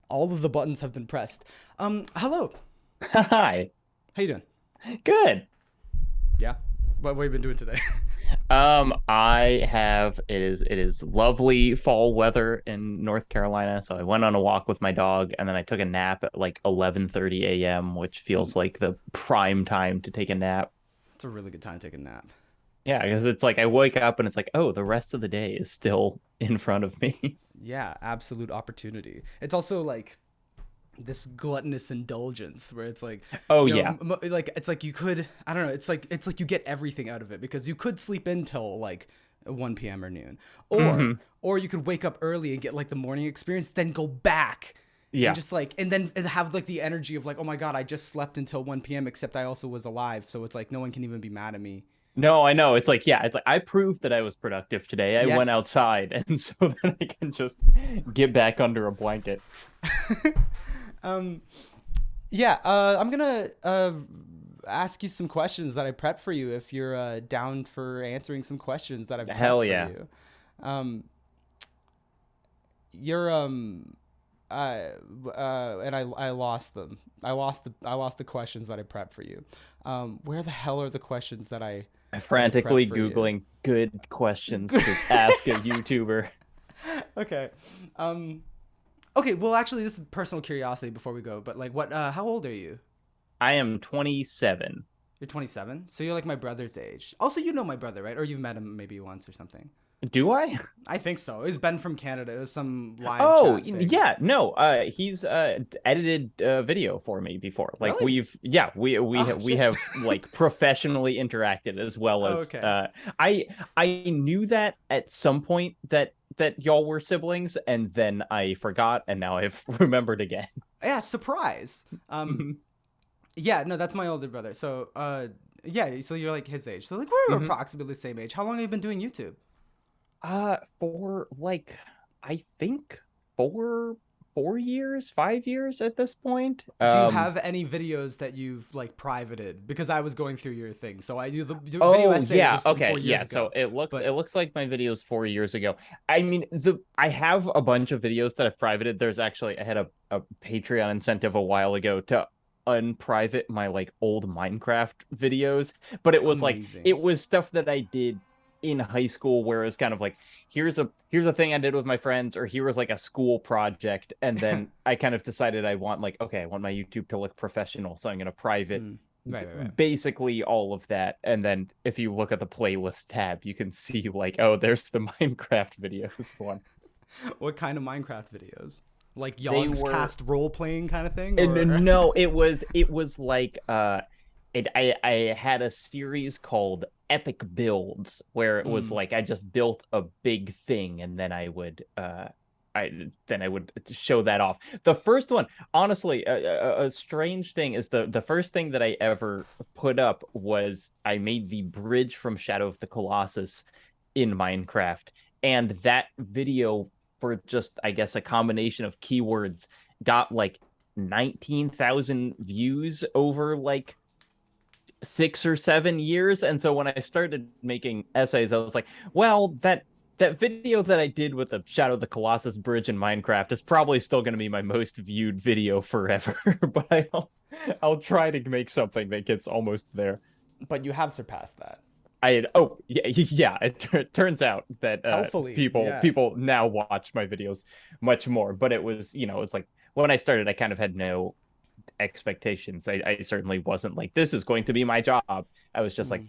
All of the buttons have been pressed. Hello. Hi. How you doing? Good. Yeah. What have you been doing today? I have it is lovely fall weather in North Carolina, so I went on a walk with my dog and then I took a nap at like 11:30 a.m., which feels like the prime time to take a nap. It's a really good time to take a nap. Yeah, because it's like I wake up and it's like, oh, the rest of the day is still in front of me. Yeah, absolute opportunity. It's also like this gluttonous indulgence where it's like, Oh yeah. like it's like you could, I don't know, it's like you get everything out of it because you could sleep until like 1 p.m. or noon, or Hmm. or you could wake up early and get like the morning experience, then go back and Yeah. just like and have like the energy of like, oh my god, I just slept until 1 p.m. except I also was alive, so it's like no one can even be mad at me. No, I know. It's like, yeah, it's like I proved that I was productive today. I went Yes. outside, and so then I can just get back under a blanket. um yeah, I'm gonna ask you some questions that I prepped for you if you're down for answering some questions that I've prepped Hell for yeah. you. Um, you're and I lost them. I lost the questions that I prepped for you. Where the hell are the questions that I prepped Frantically for you? Googling good questions to ask a YouTuber. Okay. Um, okay. Well, actually, this is personal curiosity before we go. But like, what? How old are you? I am 27. You're 27, so you're like my brother's age. Also, you know my brother, right? Or you've met him maybe once or something. Do I? I think so. It was Ben from Canada. It was some live Oh, chat thing. yeah, no. He's edited video for me before. Like Really? Oh we shit. have like professionally interacted as well Oh, as okay. I I knew that at some point that y'all were siblings and then I forgot and now I've remembered again. Yeah, surprise. Yeah, no, that's my older brother. So, yeah, so you're like his age. So like we're Hmm. approximately the same age. How long have you been doing YouTube? For like I think four 4 years, 5 years at this point. Do you have any videos that you've like privated? Because I was going through your thing. So I do the video Oh essays yeah, was from okay, 4 years yeah. So ago. it But looks like my videos 4 years ago. I mean, the I have a bunch of videos that I've privated. There's actually I had a Patreon incentive a while ago to unprivate my like old Minecraft videos, but it was like amazing. it was stuff that I did in high school where it's kind of like here's a thing I did with my friends, or here was like a school project, and then I kind of decided I want like okay, I want my YouTube to look professional, so I'm gonna private Mm. Right, right, right. basically all of that. And then if you look at the playlist tab, you can see like, oh, there's the Minecraft videos one. What kind of Minecraft videos? Like They Yogg's were cast role playing kind of thing, and or no, it was like I had a series called Epic Builds where it was mm. like I just built a big thing and then I would show that off. The first one, honestly, a strange thing is the first thing that I ever put up was I made the bridge from Shadow of the Colossus in Minecraft, and that video for just I guess a combination of keywords got like 19,000 views over like 6 or 7 years. And so when I started making essays, I was like, well, that video that I did with the Shadow of the Colossus bridge in Minecraft is probably still going to be my most viewed video forever. But I'll try to make something that gets almost there. But you have surpassed that. Oh yeah, yeah. It turns out that Healthfully, people yeah. people now watch my videos much more. But it was it's like when I started, I kind of had no expectations. I certainly wasn't like this is going to be my job. I was just like, Mm.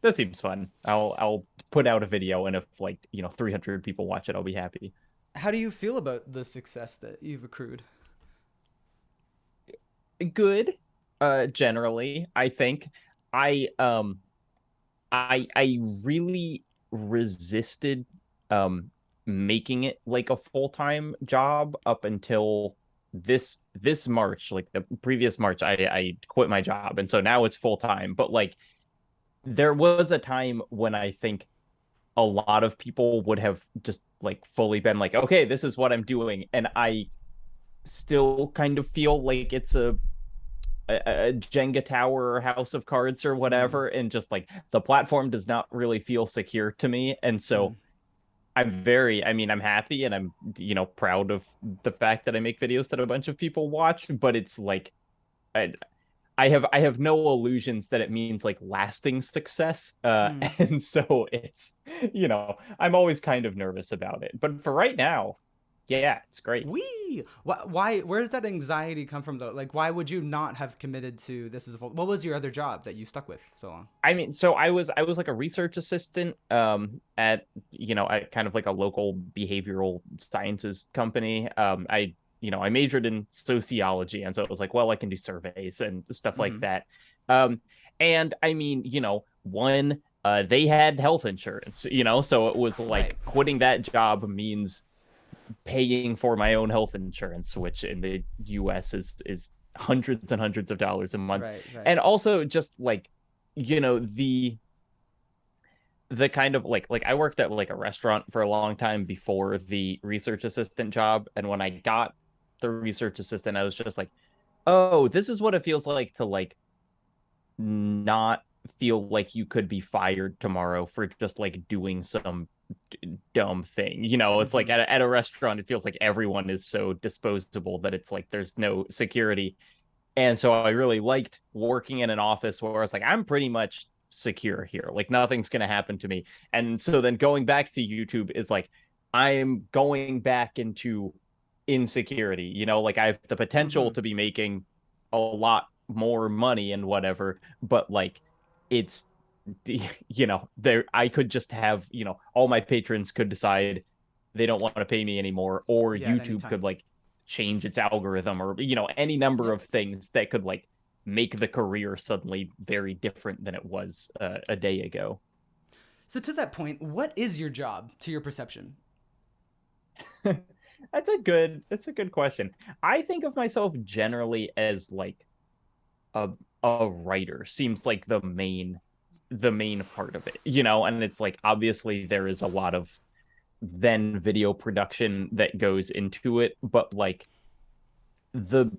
this seems fun. I'll put out a video, and if like 300 people watch it, I'll be happy. How do you feel about the success that you've accrued? Good, generally, I think. I really resisted um making it like a full-time job up until this March, like the previous March, I quit my job, and so now it's full time. But like there was a time when I think a lot of people would have just like fully been like, okay, this is what I'm doing, and I still kind of feel like it's a Jenga tower or House of Cards or Mm. whatever, and just like the platform does not really feel secure to me, and so Mm. I mean, I'm happy and I'm, proud of the fact that I make videos that a bunch of people watch, but it's like I, I have no illusions that it means like lasting success. Mm. And so it's, I'm always kind of nervous about it. But for right now, yeah, it's great. Wee. Why? Where does that anxiety come from, though? Like, why would you not have committed to this as a full? What was your other job that you stuck with so long? I mean, so I was like a research assistant at at kind of like a local behavioral sciences company. I majored in sociology, and so it was like, well, I can do surveys and stuff like Mm-hmm. that. Um and I mean, one they had health insurance, so it was Right. like quitting that job means paying for my own health insurance, which in the US is hundreds and hundreds of dollars a month. Right. Right. And also just like, the kind of like I worked at like a restaurant for a long time before the research assistant job. And when I got the research assistant, I was just like, oh, this is what it feels like to like not feel like you could be fired tomorrow for just like doing some dumb thing. It's like Mm-hmm. at a restaurant, it feels like everyone is so disposable that it's like there's no security. And so I really liked working in an office where I was like, I'm pretty much secure here. Like nothing's going to happen to me. And so then going back to YouTube is like, I'm going back into insecurity. Like I have the potential Mm-hmm. to be making a lot more money and whatever, but like it's, there, I could just have, all my patrons could decide they don't want to pay me anymore, or Yeah. At any YouTube could time. like change its algorithm, or any number Yep. of things that could like make the career suddenly very different than it was a day ago. So to that point, what is your job to your perception? That's a good question. I think of myself generally as like a a writer. Seems like the main part of it, and it's like obviously there is a lot of then video production that goes into it, but like the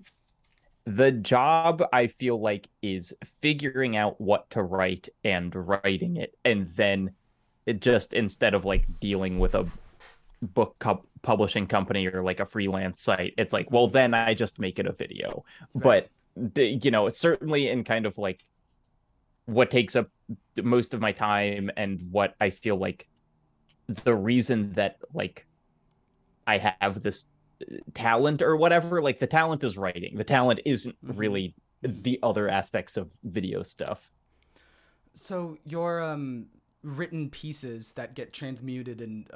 the job I feel like is figuring out what to write and writing it, and then it just, instead of like dealing with a publishing company or like a freelance site, it's like, well, Mm-hmm. then I just make it a video. Right. But it's certainly in kind of like what takes up most of my time, and what I feel like the reason that like I have this talent or whatever. Like the talent is writing. The talent isn't Mm-hmm. really Mm-hmm. the other aspects of video stuff. So your written pieces that get transmuted and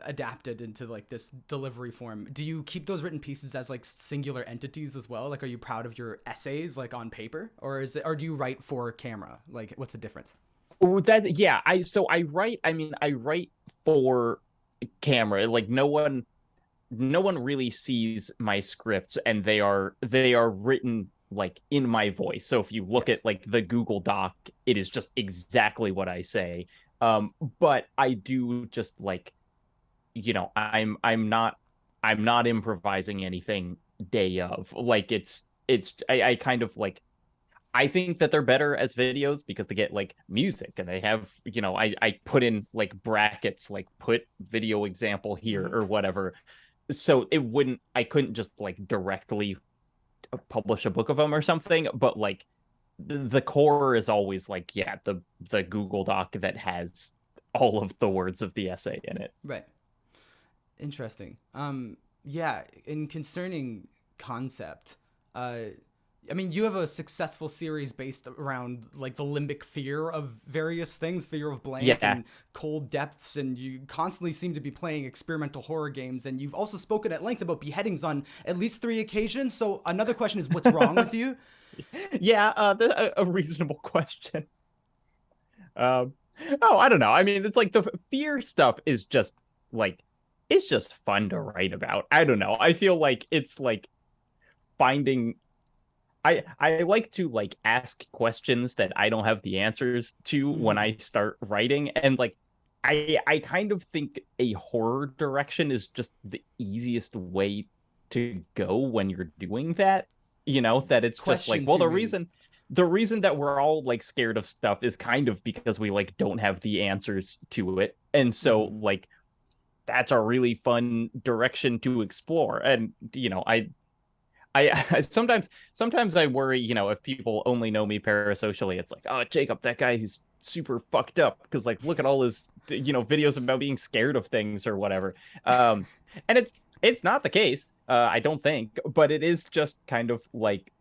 adapted into like this delivery form, do you keep those written pieces as like singular entities as well? Like, are you proud of your essays like on paper, or is it, or do you write for camera? Like, what's the difference? Oh, that yeah, I write. I mean, I write for camera. Like no one really sees my scripts, and they are written like in my voice. So if you look Yes. at like the Google Doc, it is just exactly what I say. But I do just like, I'm not improvising anything day of. Like I kind of like, I think that they're better as videos because they get like music, and they have, I put in like brackets, like put video example here Mm-hmm. or whatever. So I couldn't just like directly publish a book of them or something, but like the core is always like, yeah, the Google Doc that has all of the words of the essay in it. Right. Interesting. Yeah. In concerning concept, I mean, you have a successful series based around like the limbic fear of various things, fear of blank Yeah. and cold depths, and you constantly seem to be playing experimental horror games. And you've also spoken at length about beheadings on at least 3 occasions. So another question is, what's wrong with you? Yeah, a reasonable question. Um, oh, I don't know. I mean, it's like the fear stuff is just like, it's just fun to write about. I don't know. I feel like it's like finding. I like to like ask questions that I don't have the answers to when Mm-hmm. I start writing, and like I kind of think a horror direction is just the easiest way to go when you're doing that. That it's just like, Questions, well, you the mean? reason the reason that we're all like scared of stuff is kind of because we like don't have the answers to it. And so Mm-hmm. like that's a really fun direction to explore. And I sometimes I worry, if people only know me parasocially, it's like, oh, Jacob, that guy who's super fucked up because like look at all his videos about being scared of things or whatever. And it's not the case, I don't think, but it is just kind of like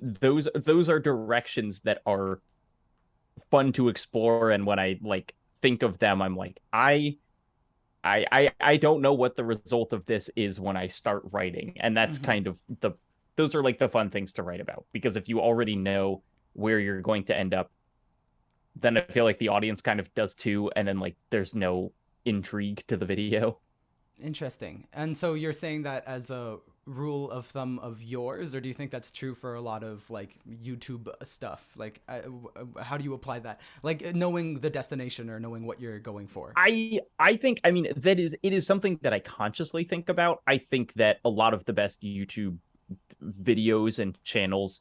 those are directions that are fun to explore. And when I like think of them, I'm like, I don't know what the result of this is when I start writing. And that's Hmm. kind of those are like the fun things to write about, because if you already know where you're going to end up, then I feel like the audience kind of does too. And then like there's no intrigue to the video. Interesting. And so you're saying that as a rule of thumb of yours, or do you think that's true for a lot of like YouTube stuff? Like, how do you apply that? Like knowing the destination or knowing what you're going for. I think, I mean, it is something that I consciously think about. I think that a lot of the best YouTube videos and channels,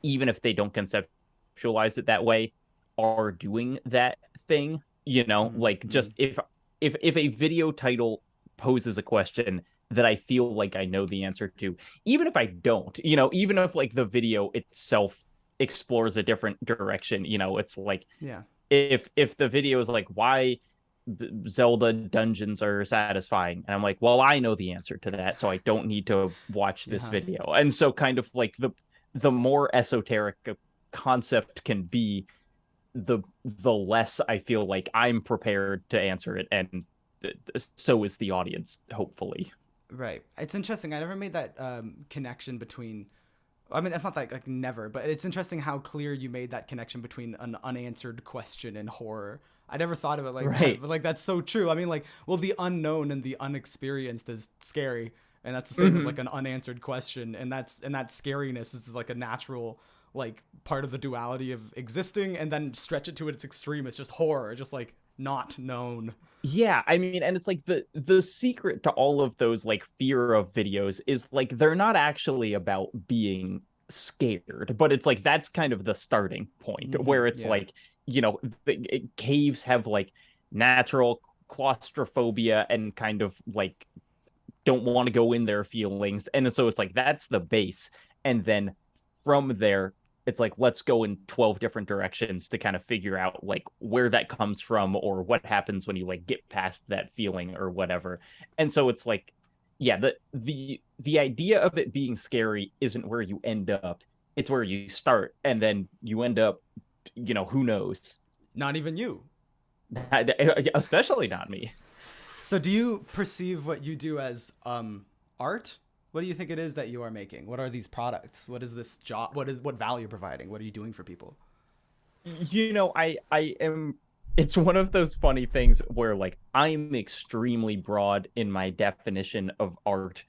even if they don't conceptualize it that way, are doing that thing. Like Mm-hmm. just if a video title poses a question that I feel like I know the answer to, even if I don't, even if like the video itself explores a different direction, it's like Yeah. if the video is like why Zelda dungeons are satisfying, and I'm like, well, I know the answer to that, so I don't need to watch this Yeah. video. And so kind of like the more esoteric a concept can be, the less I feel like I'm prepared to answer it, and so is the audience, hopefully. Right. It's interesting. I never made that connection between. I mean, it's not like never, but it's interesting how clear you made that connection between an unanswered question and horror. I never thought of it like that, Right. but like that's so true. I mean, like, well, the unknown and the unexperienced is scary, and that's the same as like Mm-hmm. an unanswered question, and that scariness is like a natural like part of the duality of existing, and then stretch it to its extreme. It's just horror, just like not known. Yeah, I mean, and it's like the secret to all of those like fear of videos is like they're not actually about being scared, but it's like that's kind of the starting point Mm-hmm. where it's Yeah. like, caves have like natural claustrophobia and kind of like don't want to go in their feelings. And so it's like that's the base. And then from there, it's like let's go in 12 different directions to kind of figure out like where that comes from or what happens when you like get past that feeling or whatever. And so it's like, yeah, the idea of it being scary isn't where you end up. It's where you start, and then you end up, who knows? Not even you. Especially not me. So, do you perceive what you do as art? What do you think it is that you are making? What are these products? What is this job? What value you're providing? What are you doing for people? I am, it's one of those funny things where like I'm extremely broad in my definition of art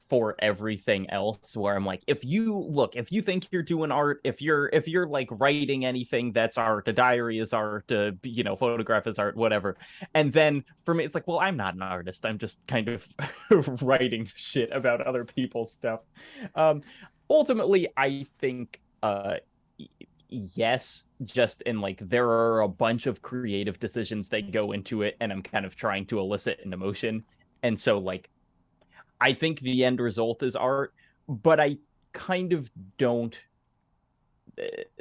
for everything else, where I'm like, if you think you're doing art, if you're like writing anything, that's art. A diary is art, photograph is art, whatever. And then for me it's like, well, I'm not an artist, I'm just kind of writing shit about other people's stuff. um Ultimately I think yes, just in like there are a bunch of creative decisions that go into it, and I'm kind of trying to elicit an emotion. And so like I think the end result is art, but I kind of don't,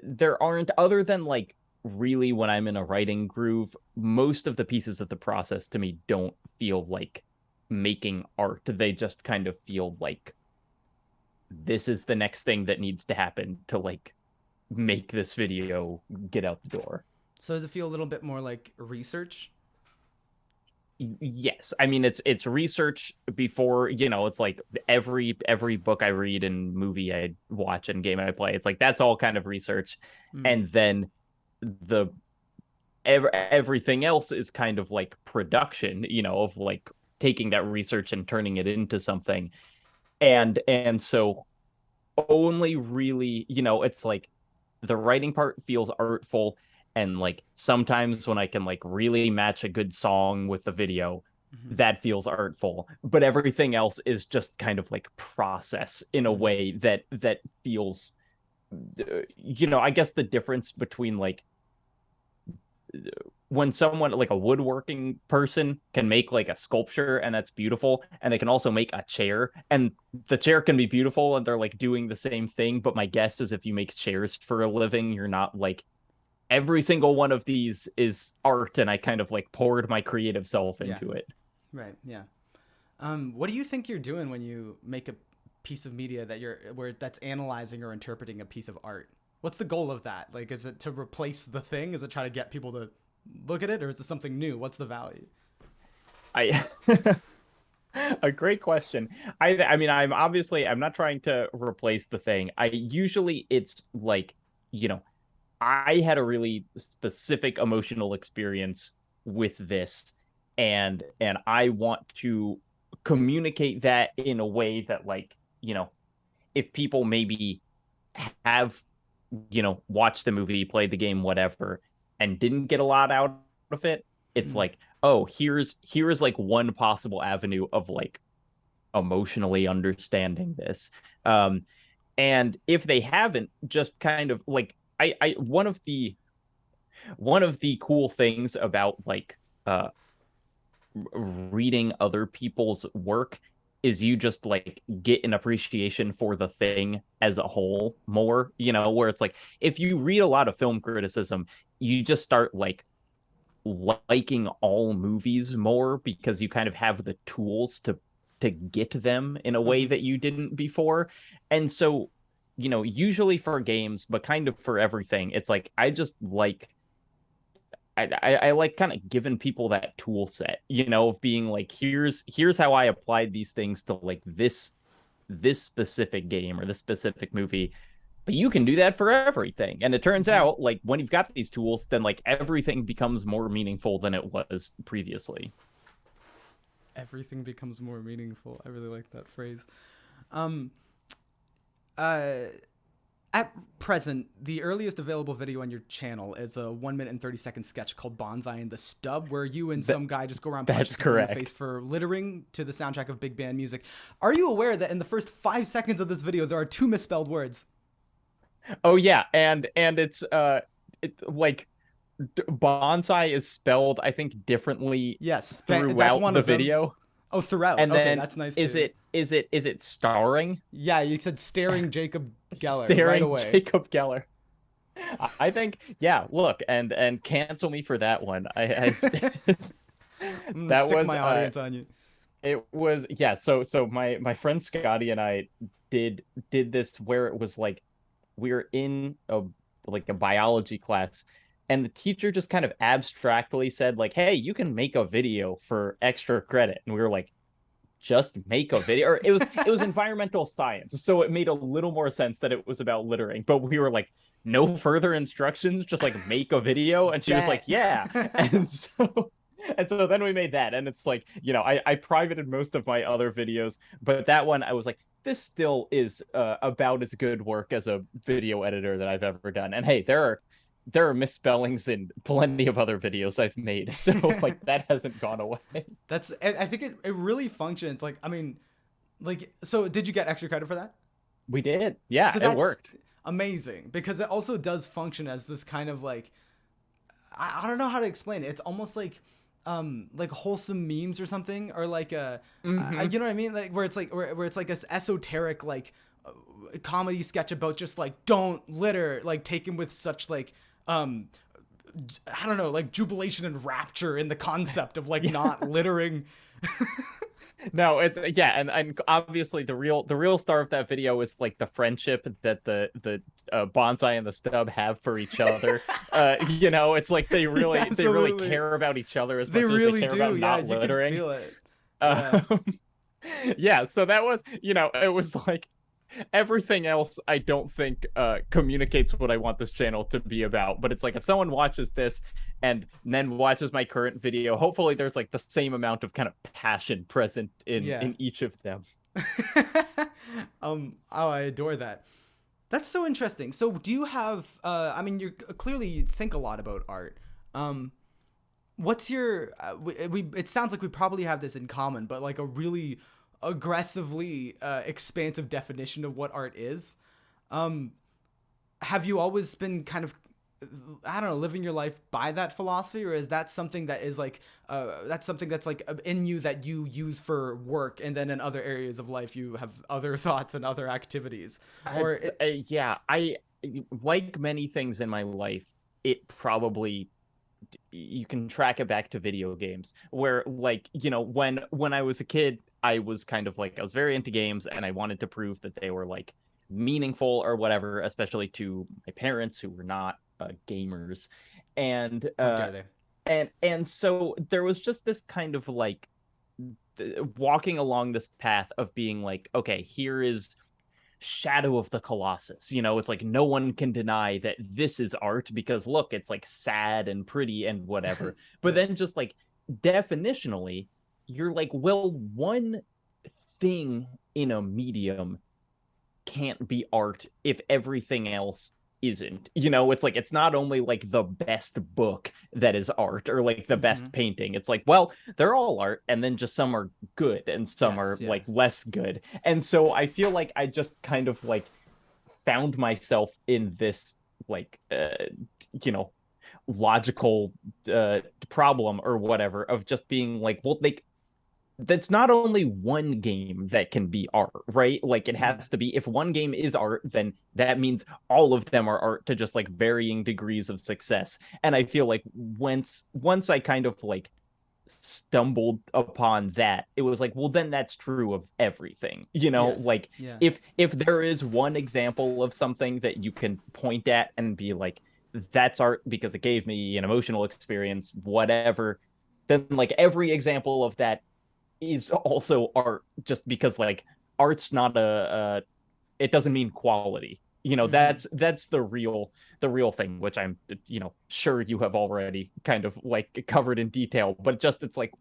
there aren't, other than like really when I'm in a writing groove, most of the pieces of the process to me don't feel like making art. They just kind of feel like this is the next thing that needs to happen to like make this video get out the door. So, does it feel a little bit more like research? Yes, I mean it's research before, it's like every book I read and movie I watch and game I play, it's like that's all kind of research. Mm. And then the everything else is kind of like production, of like taking that research and turning it into something. And so only really, it's like the writing part feels artful, and like sometimes when I can like really match a good song with the video, Mm-hmm. that feels artful. But everything else is just kind of like process in a Mm-hmm. way that feels, I guess the difference between like when someone like a woodworking person can make like a sculpture and that's beautiful, and they can also make a chair, and the chair can be beautiful and they're like doing the same thing. But my guess is if you make chairs for a living, you're not like every single one of these is art, and I kind of like poured my creative self Yeah. into it. Right. Yeah. What do you think you're doing when you make a piece of media that's analyzing or interpreting a piece of art? What's the goal of that? Like, is it to replace the thing? Is it try to get people to look at it, or is it something new? What's the value? I A great question. I mean, I'm not trying to replace the thing. I usually it's like, you know, I had a really specific emotional experience with this, and I want to communicate that in a way that, like, if people maybe have, watched the movie, played the game, whatever, and didn't get a lot out of it, it's Mm. like, oh, here's like one possible avenue of like emotionally understanding this. And if they haven't, just kind of like I one of the cool things about like uh reading other people's work is you just like get an appreciation for the thing as a whole more, where it's like if you read a lot of film criticism, you just start like liking all movies more because you kind of have the tools to get them in a way Mm-hmm. that you didn't before. And so, usually for games, but kind of for everything, it's like I just like I like kind of giving people that tool set, of being like, here's how I applied these things to like this specific game or this specific movie. But you can do that for everything. And it turns Mm-hmm. out, like, when you've got these tools, then like everything becomes more meaningful than it was previously. Everything becomes more meaningful. I really like that phrase. Um, uh, at present, the earliest available video on your channel is a 1 minute and 30-second sketch called Bonsai and the Stub, where you and That some guy just go around punching that's people in the face correct. for littering to the soundtrack of big band music. Are you aware that in the first 5 seconds of this video, there are two misspelled words? Oh yeah, and like bonsai is spelled, I think, differently Yes, that's throughout one the of them. video. Oh, throughout. And Okay, then that's nice is too. it starring Yeah, you said staring Jacob Geller right staring away. Jacob Geller? I think, yeah, look, and cancel me for that one. I I'm gonna that sick was my audience on you. it was, yeah, so my friend Scotty and I did this where it was like we were in a biology class, and the teacher just kind of abstractly said like, hey, you can make a video for extra credit, and we were like, just make a video. Or it was environmental science, so it made a little more sense that it was about littering, but we were like, no further instructions, just like make a video. And she was like, Bet. yeah. And so then we made that, and it's like, I privated most of my other videos, but that one I was like, this still is about as good work as a video editor that I've ever done. And hey, there are misspellings in plenty of other videos I've made, so like that hasn't gone away. I think it really functions. Like, I mean, like, so did you get extra credit for that? We did, yeah, So it that's worked. amazing because it also does function as this kind of like, I don't know how to explain it. It's almost like wholesome memes or something, or like Hmm. you know what I mean? Like where it's like this esoteric like comedy sketch about just like don't litter, like taken with such like um I don't know, like jubilation and rapture in the concept of like Yeah. not littering. No, it's, yeah, and obviously the real star of that video is like the friendship that the bonsai and the stub have for each other. It's like Yeah, they really absolutely. care about each other as They much as they really care do. about Yeah, not you can littering. feel it. Yeah. Um, yeah, so that was, it was like everything else I don't think communicates what I want this channel to be about. But it's like if someone watches this and then watches my current video, hopefully there's like the same amount of kind of passion present in Yeah. in each of them. Oh, I adore that. That's so interesting. So, do you have? I mean, you clearly think a lot about art. Um, what's your? It sounds like we probably have this in common, but like a really aggressively expansive definition of what art is. Um, have you always been kind of I don't know, living your life by that philosophy, or is that something that is like that's something that's like in you that you use for work, and then in other areas of life you have other thoughts and other activities, or it, Yeah, I like many things in my life. It probably you can track it back to video games where like when I was a kid I was kind of like I was very into games and I wanted to prove that they were like meaningful or whatever, especially to my parents who were not gamers. and how uh dare they? and so there was just this kind of like walking along this path of being like, okay, here is Shadow of the Colossus. It's like no one can deny that this is art because look, it's like sad and pretty and whatever. But Yeah. then just like definitionally, you're like, well, one thing in a medium can't be art if everything else isn't. It's like it's not only like the best book that is art or like the Mm-hmm. best painting. It's like, well, they're all art and then just some are good and some Yes. are Yeah. like less good. And so I feel like I just kind of like found myself in this like you know logical problem or whatever of just being like, well, that's not only one game that can be art, right? Like it Mm-hmm. has to be, if one game is art, then that means all of them are art to just like varying degrees of success. And I feel like once I kind of like stumbled upon that, it was like, well, then that's true of everything. Yes. Like Yeah. if there is one example of something that you can point at and be like, that's art because it gave me an emotional experience, whatever, then like every example of that is also art just because like art's not a it doesn't mean quality. Mm-hmm. That's the real thing, which I'm sure you have already kind of like covered in detail, but just it's like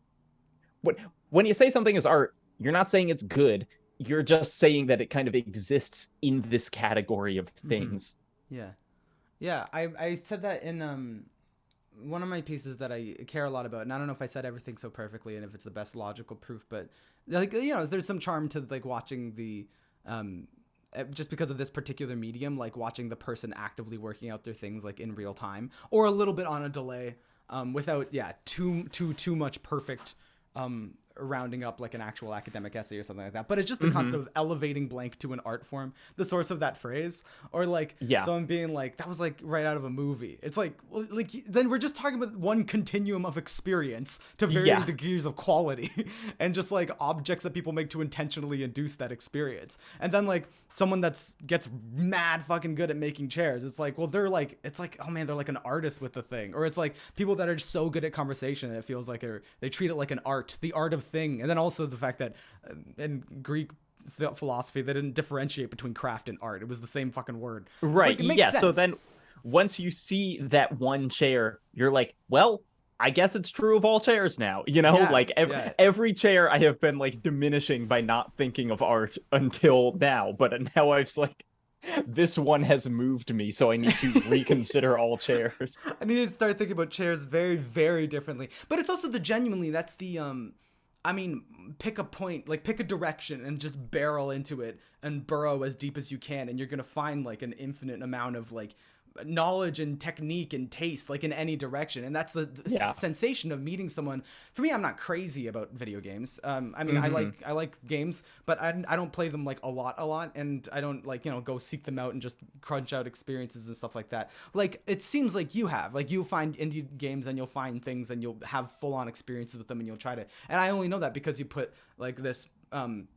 what when you say something is art, you're not saying it's good, you're just saying that it kind of exists in this category of Mm-hmm. things. Yeah. Yeah. I said that in one of my pieces that I care a lot about, and I don't know if I said everything so perfectly and if it's the best logical proof, but like there's some charm to like watching the just because of this particular medium, like watching the person actively working out their things like in real time or a little bit on a delay, without too much perfect rounding up like an actual academic essay or something like that. But it's just the concept Mm-hmm. of elevating blank to an art form, the source of that phrase, or like Yeah. someone being like, that was like right out of a movie. It's like, well, like then we're just talking about one continuum of experience to varying Yeah. degrees of quality, and just like objects that people make to intentionally induce that experience. And then like someone that's gets mad fucking good at making chairs, it's like, well, they're like, it's like, oh man, they're like an artist with the thing. Or it's like people that are so good at conversation that it feels like they treat it like an art, the art of thing. And then also the fact that in Greek philosophy they didn't differentiate between craft and art. It was the same fucking word. It's Right. like it makes Yeah. So sense. then once you see that one chair, you're like, well, I guess it's true of all chairs now. Yeah, Like yeah. every chair I have been like diminishing by not thinking of art until now, but now I've like this one has moved me, so I need to reconsider all chairs. I need to start thinking about chairs very, very differently. But it's also the genuinely that's the I mean, pick a point, like pick a direction and just barrel into it and burrow as deep as you can, and you're gonna find like an infinite amount of like knowledge and technique and taste like in any direction. And that's the Yeah. sensation of meeting someone. For me, I'm not crazy about video games. I mean, Hmm. I like games, but I don't play them like a lot, and I don't like go seek them out and just crunch out experiences and stuff like that. Like it seems like you have, like you'll find indie games and you'll find things and you'll have full on experiences with them and you'll try to. And I only know that because you put like this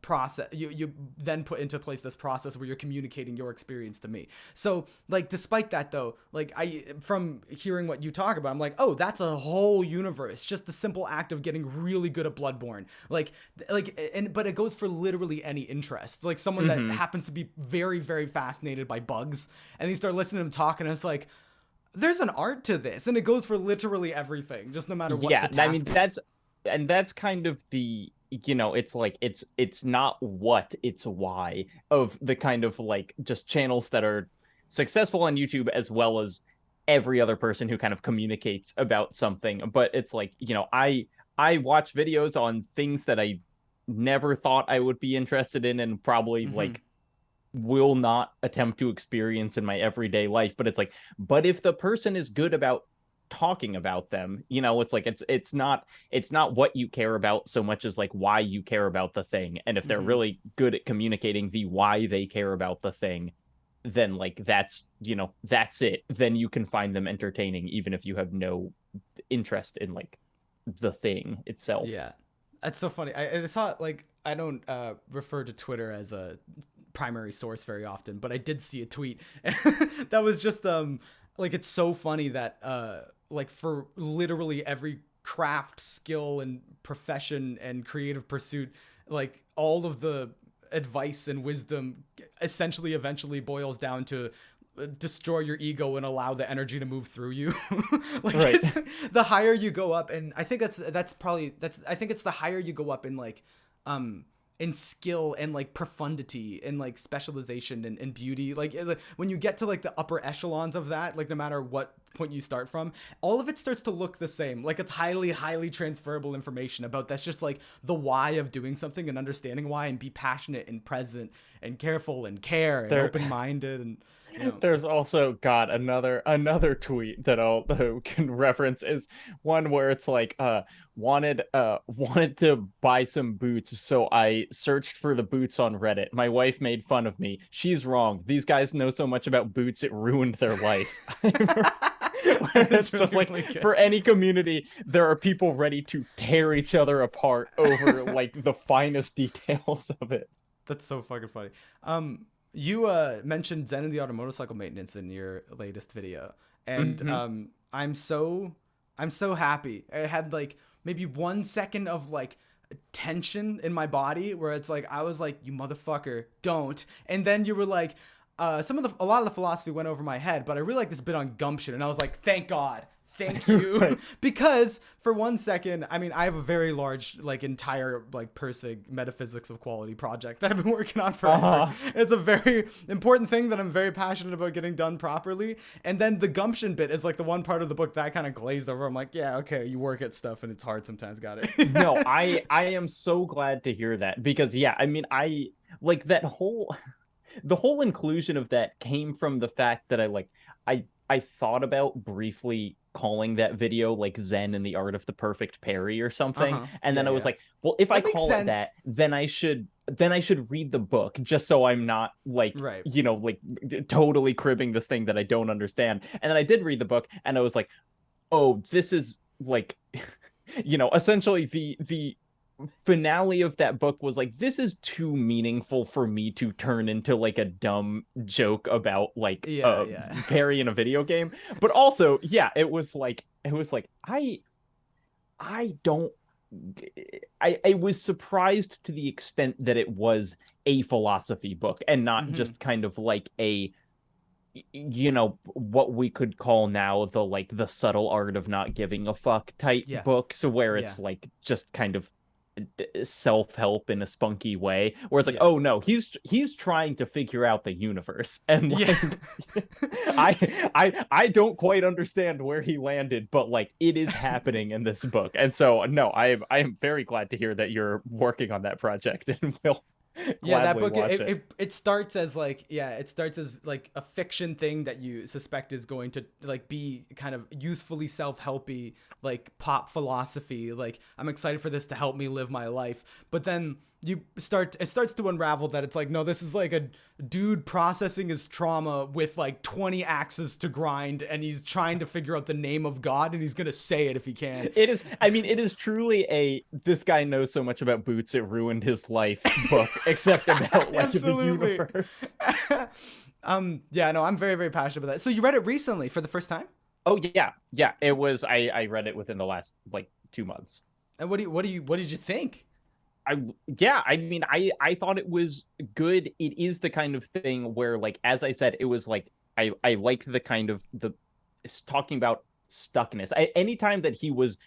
process, you then put into place this process where you're communicating your experience to me. So like despite that though, like I from hearing what you talk about, I'm like, oh, that's a whole universe, just the simple act of getting really good at Bloodborne. And but it goes for literally any interest. Like someone that Hmm. happens to be very, very fascinated by bugs, and you start listening to them talk, and it's like there's an art to this, and it goes for literally everything, just no matter what the Yeah, I mean task is. that's kind of it's like it's not what, it's why of the kind of like just channels that are successful on YouTube as well as every other person who kind of communicates about something. But it's like, I watch videos on things that I never thought I would be interested in and probably Mm-hmm. like will not attempt to experience in my everyday life. But it's like, but if the person is good about talking about them, it's like it's not what you care about so much as like why you care about the thing. And if they're Hmm. really good at communicating the why they care about the thing, then like that's it. Then you can find them entertaining even if you have no interest in like the thing itself. Yeah, that's so funny. I saw like I don't refer to Twitter as a primary source very often, but I did see a tweet that was just like it's so funny that like for literally every craft, skill, and profession and creative pursuit, like all of the advice and wisdom essentially eventually boils down to destroy your ego and allow the energy to move through you. Like Right. the higher you go up, and I think that's probably that's I think it's the higher you go up in like um in skill and like profundity and like specialization and beauty, like when you get to like the upper echelons of that, like no matter what point you start from, all of it starts to look the same. Like it's highly transferable information about that's just like the why of doing something and understanding why, and be passionate and present and careful and care and There open-minded and you know. There's also God another tweet that I'll can reference is one where it's like wanted to buy some boots, so I searched for the boots on Reddit. My wife made fun of me. She's wrong. These guys know so much about boots it ruined their life. That It's is just really, like really good. for any community, there are people ready to tear each other apart over like the finest details of it. That's so fucking funny. You mentioned Zen and the automotorcycle maintenance in your latest video, and Hmm. I'm so happy. I had like maybe 1 second of like tension in my body where it's like I was like, "You motherfucker, don't," and then you were like, a lot of the philosophy went over my head, but I really like this bit on gumption, and I was like, "Thank God." Thank you. Right. Because for 1 second, I mean, I have a very large, like, entire, like, Persig metaphysics of quality project that I've been working on forever. Uh-huh. It's a very important thing that I'm very passionate about getting done properly. And then the gumption bit is, like, the one part of the book that I kind of glazed over. I'm like, yeah, okay, you work at stuff and it's hard sometimes. Got No, it. I am so glad to hear that because yeah, I mean I like that whole the whole inclusion of that came from the fact that I thought about briefly calling that video like Zen and the Art of the Perfect Parry or something, Uh-huh. and Yeah, then I was yeah. like, well, if I That makes call it that, sense. then I should read the book just so I'm not like Right. like totally cribbing this thing that I don't understand. And then I did read the book and I was like, oh, this is like essentially the finale of that book was like this is too meaningful for me to turn into like a dumb joke about like Yeah, yeah. Perry in a video game. But also, yeah, it was like I don't I was surprised to the extent that it was a philosophy book and not Hmm. just kind of like a what we could call now the like the subtle art of not giving a fuck type Yeah. books where Yeah. it's like just kind of self-help in a spunky way where it's like Yeah. oh no he's trying to figure out the universe and Yeah. like I don't quite understand where he landed but like it is happening in this book and so no I am very glad to hear that you're working on that project and will Yeah, that gladly book watch it. it starts as like it starts as like a fiction thing that you suspect is going to like be kind of usefully self-helpy, like pop philosophy, like I'm excited for this to help me live my life. But then it starts to unravel that it's like no, this is like a dude processing his trauma with like 20 axes to grind, and he's trying to figure out the name of God, and he's going to say it if he can. It is, I mean, it is truly a this guy knows so much about boots it ruined his life book, except about like the Absolutely. universe. Yeah, no, I'm very passionate about that. So you read it recently for the first time? Oh yeah, yeah. It was I read it within the last like 2 months. And what did you think? I yeah, I mean I thought it was good. It is the kind of thing where like as I said, it was like I liked the kind of the it's talking about stuckness. Anytime that he was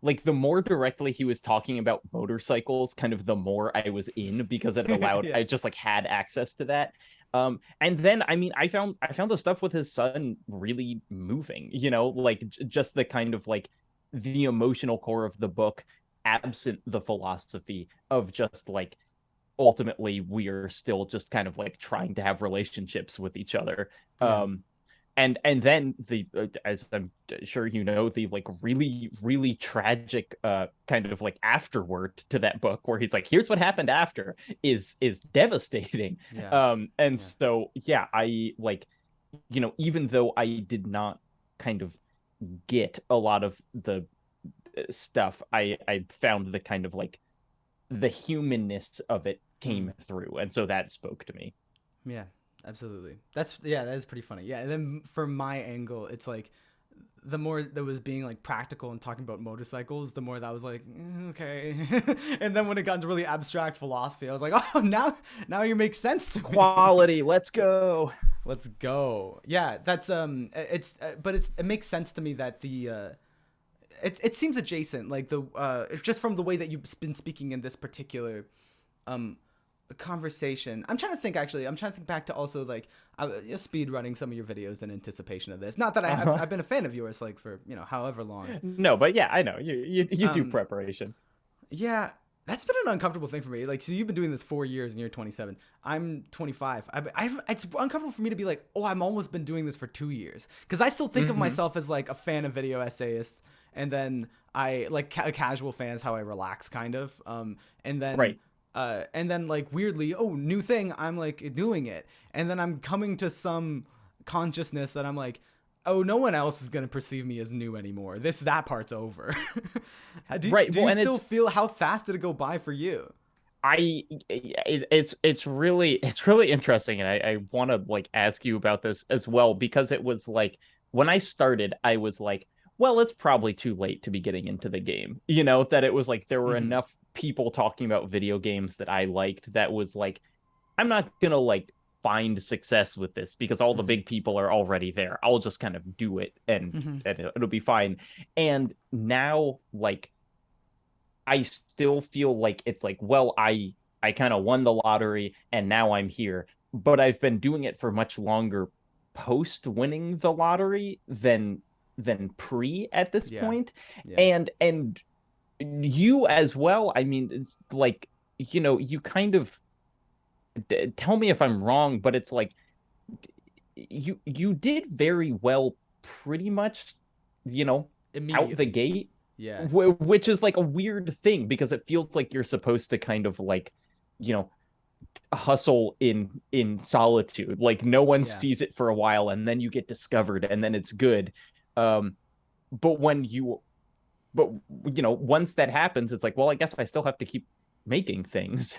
like the more directly he was talking about motorcycles, kind of the more I was in because it allowed Yeah. I just like had access to that. And then I mean I found the stuff with his son really moving, like just the kind of like the emotional core of the book, absent the philosophy of just like ultimately we are still just kind of like trying to have relationships with each other. Yeah. um and then the as I'm sure you know, the like really tragic kind of like afterword to that book where he's like, here's what happened after, is devastating. Yeah. And Yeah. so yeah, I like, even though I did not kind of get a lot of the stuff, I found the kind of like the humanness of it Mm. came through, and so that spoke to me. Yeah. Absolutely. That's yeah. That is pretty funny. Yeah. And then from my angle, it's like the more that was being like practical and talking about motorcycles, the more that was like okay. And then when it got into really abstract philosophy, I was like, oh, now you make sense to me. Quality, let's go. Let's go. Yeah, that's it's but it makes sense to me that the it seems adjacent, like the just from the way that you've been speaking in this particular um conversation. I'm trying to think, actually. I'm trying to think back to also like speed running some of your videos in anticipation of this. Not that Uh-huh. I've been a fan of yours like for however long. No, but yeah, I know you do Um, preparation. yeah, that's been an uncomfortable thing for me. Like, so you've been doing this 4 years and you're 27. I'm 25. It's uncomfortable for me to be like, oh, I've almost been doing this for 2 years because I still think of Hmm. myself as like a fan of video essayists, and then I like a casual fan is how I relax, kind of. And then. Right. And then like weirdly, oh, new thing, I'm like doing it, and then I'm coming to some consciousness that I'm like, oh, no one else is gonna perceive me as new anymore. That part's over. Right. Do Well, you and still feel, how fast did it go by for you? it's really interesting, and I want to like ask you about this as well, because it was like when I started, I was like, well, it's probably too late to be getting into the game. That it was like there were Mm-hmm. enough people talking about video games that I liked that was like, I'm not gonna like find success with this because all the Mm-hmm. big people are already there. I'll just kind of do it, and Mm-hmm. it'll be fine. And now like I still feel like it's like, well, I kind of won the lottery and now I'm here, but I've been doing it for much longer post winning the lottery than pre at this Yeah. point. Yeah. And you as well. I mean, it's like, you kind of tell me if I'm wrong, but it's like you did very well pretty much, you know, out the Immediately. gate, Yeah. which is like a weird thing because it feels like you're supposed to kind of like, you know, hustle in solitude. Like no one Yeah. sees it for a while and then you get discovered and then it's good. Um, but but once that happens, it's like, well, I guess I still have to keep making things.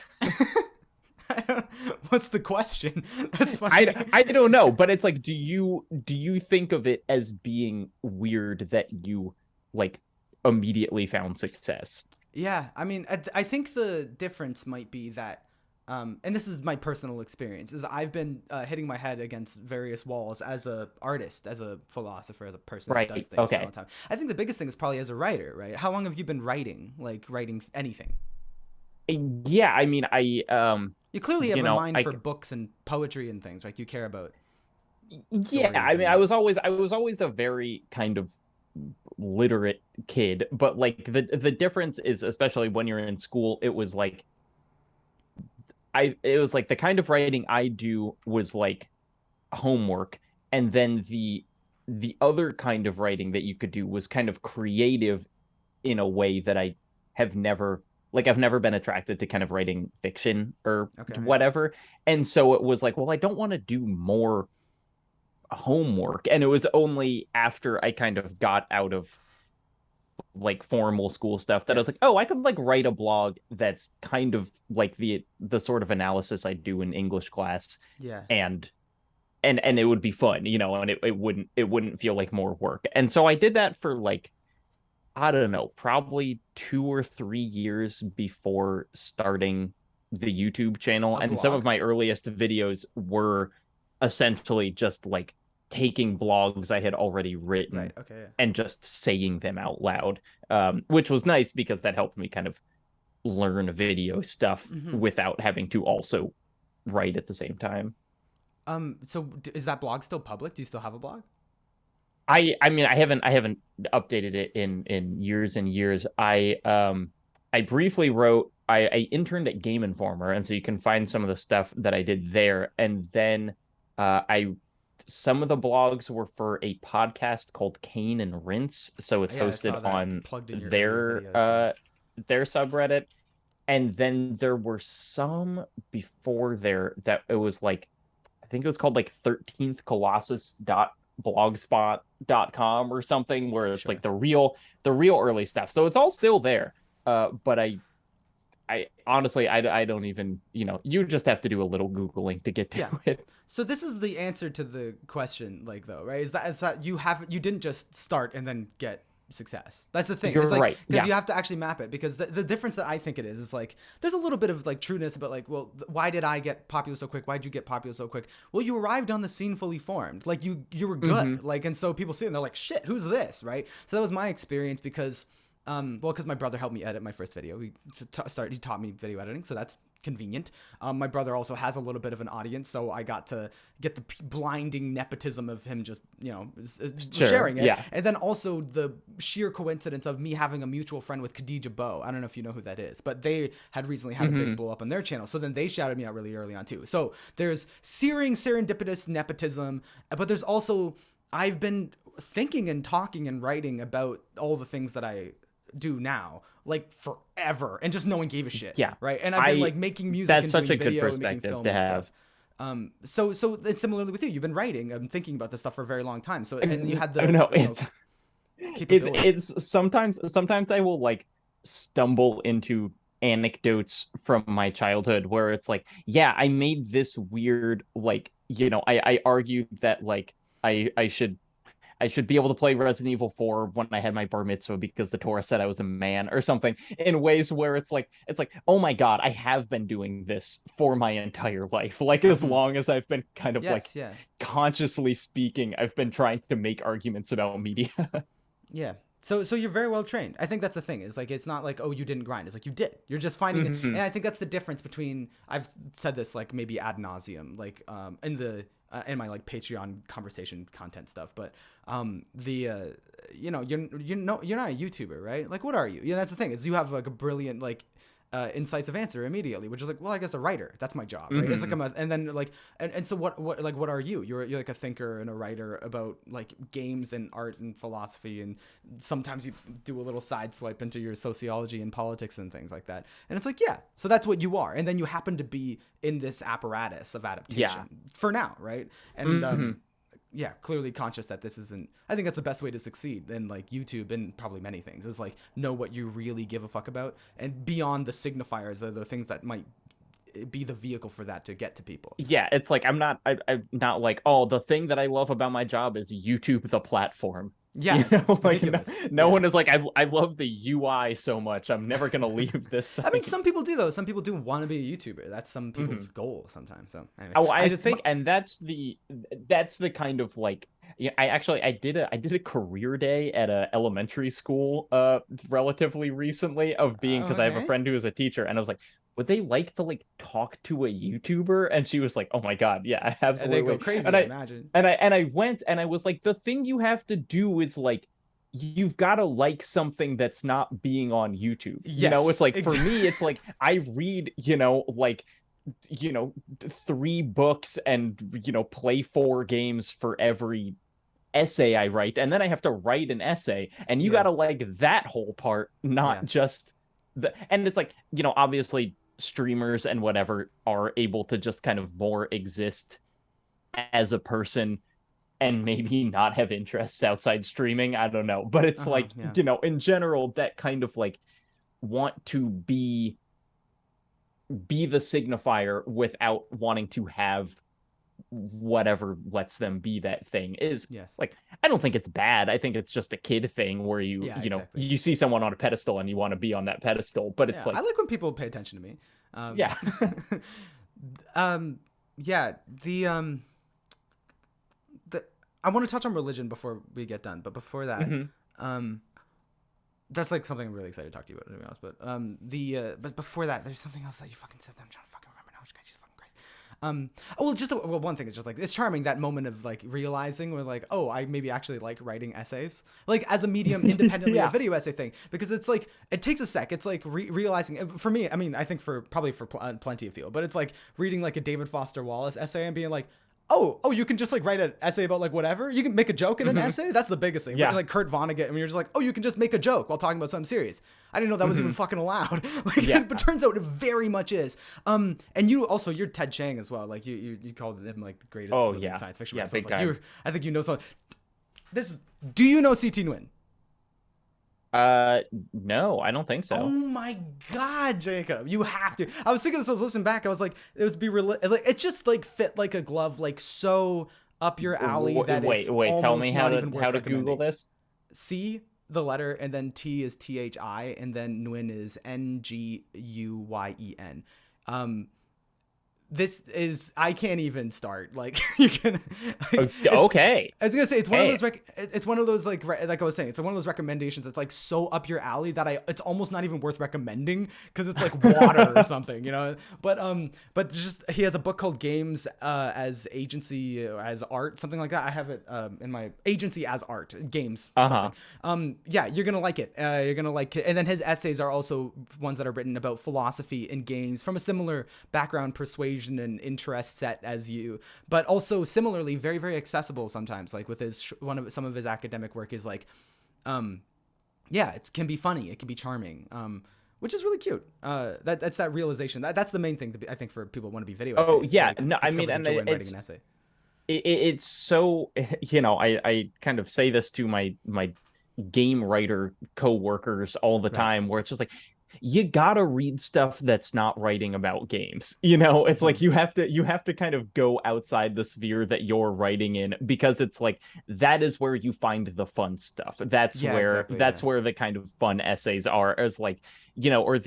What's the question? That's I funny. I don't know, but it's like, do you think of it as being weird that you like immediately found success? Yeah, I mean, I think the difference might be that, and this is my personal experience, is I've been hitting my head against various walls as a artist, as a philosopher, as a person that does Right. things for a long Okay. time. I think the biggest thing is probably as a writer, right? How long have you been writing, like writing anything? Yeah, I mean, You clearly have a mind I for books and poetry and things, right? You care about yeah, I stories mean, I and was always I was always a very kind of literate kid, but like the difference is, especially when you're in school, it was like it was like the kind of writing I do was like homework, and then the other kind of writing that you could do was kind of creative in a way that I've never been attracted to kind of writing fiction or okay, yeah. whatever. And so it was like, well, I don't want to do more homework. And it was only after I kind of got out of like formal school stuff that I was like, Yes. oh, I could like write a blog that's kind of like the sort of analysis I do in English class, Yeah. and and it would be fun, and it wouldn't feel like more work. And so I did that for like, I don't know, probably 2 or 3 years before starting the YouTube channel. A And some of blog? my earliest videos were essentially just like taking blogs I had already Right. written Okay. Yeah. and just saying them out loud, which was nice because that helped me kind of learn video stuff Mm-hmm. without having to also write at the same time. So is that blog still public? Do you still have a blog? I mean, I haven't updated it in years and years. I briefly wrote I interned at Game Informer, and so you can find some of the stuff that I did there. And then I some of the blogs were for a podcast called Kane and Rinse, so it's Yeah, I hosted saw that on plugged in your earlier videos. their subreddit. And then there were some before there that it was like I think it was called like 13th Colossus dot blogspot.com or something where it's like Sure. the real early stuff. So it's all still there. But I honestly I don't even, you just have to do a little Googling to get to Yeah. it. So this is the answer to the question, like, though, right? Is that you didn't just start and then get success. That's the thing. You're It's like, right. because Yeah. you have to actually map it, because the difference that I think it is like there's a little bit of like trueness about like, well, why did I get popular so quick? Why did you get popular so quick? Well, you arrived on the scene fully formed. Like you were Hmm. good. Like, and so people see it and they're like, shit, who's this, right? So that was my experience because well, because my brother helped me edit my first video. He taught me video editing, so that's convenient. My brother also has a little bit of an audience, so I got to get the blinding nepotism of him just, Sure. sharing it. Yeah. And then also the sheer coincidence of me having a mutual friend with Khadija Bow. I don't know if you know who that is, but they had recently had a big blow up on their channel. So then they shouted me out really early on too. So there's searing serendipitous nepotism, but there's also, I've been thinking and talking and writing about all the things that I do now like forever, and just no one gave a shit. Yeah. Right. And I've been I like making music That's and such doing a good video and making perspective film to and have. stuff. So it's similarly with you. You've been writing and thinking about this stuff for a very long time. So, and you had I the, know you know, capability. it's sometimes I will like stumble into anecdotes from my childhood where it's like, yeah, I made this weird, like, I argued that like I should be able to play Resident Evil 4 when I had my bar mitzvah because the Torah said I was a man or something, in ways where it's like, oh my God, I have been doing this for my entire life. Like, as long as I've been kind of like Yes. Yeah. consciously speaking, I've been trying to make arguments about media. Yeah. So you're very well trained. I think that's the thing. Is like, it's not like, oh, you didn't grind. It's like you did. You're just finding it. Mhm. And I think that's the difference between, I've said this like maybe ad nauseum, like in my like Patreon conversation content stuff, but you're not a YouTuber, right? Like, what are you? Yeah, that's the thing, is you have like a brilliant like incisive answer immediately, which is like, well, I guess a writer. That's my job, right? It's like and then like, and so what are you? You're like a thinker and a writer about like games and art and philosophy, and sometimes you do a little side swipe into your sociology and politics and things like that. And it's like, yeah, so that's what you are, and then you happen to be in this apparatus of adaptation Yeah. for now, right? And Mhm. yeah, clearly conscious that this isn't. I think that's the best way to succeed in like YouTube and probably many things, is like know what you really give a fuck about, and beyond the signifiers are the things that might be the vehicle for that to get to people. Yeah, it's like I'm not like, oh, the thing that I love about my job is YouTube, the platform. Yeah, it's Like, no, ridiculous. no Yeah. one is like, I love the UI so much, I'm never gonna leave this I mean, site. some people do though. Some people do want to be a YouTuber. That's some people's goal sometimes. So anyway, Oh, I I just think, and that's the kind of like, yeah. I did a career day at a elementary school relatively recently, of being, because I have a okay. friend who is a teacher, and I was like, would they like to like talk to a YouTuber? And she was like, oh my God, yeah, And they go absolutely. crazy, And I I imagine. and I went, and I was like, the thing you have to do is like, you've got to like something that's not being on YouTube. It's Yes, like, for exactly. me, it's like I read, like, you know 3 books, and play 4 games for every essay I write, and then I have to write an essay, and you got Yeah, to like that whole part, not yeah. just and it's like, obviously streamers and whatever are able to just kind of more exist as a person, and maybe not have interests outside streaming. I don't know, but it's like, Yeah. in general, that kind of like want to be the signifier without wanting to have whatever lets them be that thing, is Yes. like, I don't think it's bad. I think it's just a kid thing where you Yeah, you know exactly. you see someone on a pedestal and you want to be on that pedestal, but it's Yeah, I like, like when people pay attention to me. yeah. Um, yeah, the I want to touch on religion before we get done, but before that, Hmm. um, that's like something I'm really excited to talk to you about, to be honest. But but before that, there's something else that you fucking said that I'm trying to fucking remember now. Jesus fucking Christ. Well, one thing is just like it's charming that moment of like realizing where like, oh, I maybe actually like writing essays, like as a medium independently Yeah. a video essay thing, because it's like it takes a sec. It's like realizing for me. I mean, I think for probably for plenty of people, but it's like reading like a David Foster Wallace essay and being like, oh, you can just like write an essay about like whatever. You can make a joke in an essay. That's the biggest thing. Yeah. Like Kurt Vonnegut, and you're just like, oh, you can just make a joke while talking about something serious. I didn't know that was even fucking allowed. Like, Yeah. but turns out it very much is. And you're Ted Chiang as well. Like you called him like the greatest living science fiction writer. So big like time. I think you know something. Do you know C.T. Nguyen? No, I don't think so. Oh my God, Jacob, you have to. I was thinking this. I was listening back. I was like, it would be like it just like fit like a glove, like so up your alley that Wait, it's tell me how not even worth to Google recommending. this. C the letter and then T is THI and then Nguyen is Nguyen. This is I can't even start. Like you can. Okay. I was gonna say it's one of those. It's one of those like I was saying. It's one of those recommendations that's like so up your alley that it's almost not even worth recommending because it's like water or something, you know. But just he has a book called Games as Agency as Art, something like that. I have it in my Agency as Art Games. Something. Yeah, you're gonna like it. You're gonna like it. And then his essays are also ones that are written about philosophy in games from a similar background, persuasion and interest set as you, but also similarly very very accessible sometimes. Like with some of his academic work is like yeah, it can be funny, it can be charming, which is really cute. That's that realization that's the main thing I think for people who want to be video essays. Oh yeah, like, no, I mean, and writing an essay. It's so, you know, I kind of say this to my game writer co-workers all the time, where it's just like, you gotta read stuff that's not writing about games. You know, it's like you have to kind of go outside the sphere that you're writing in, because it's like that is where you find the fun stuff. That's where the kind of fun essays are, as like, you know, or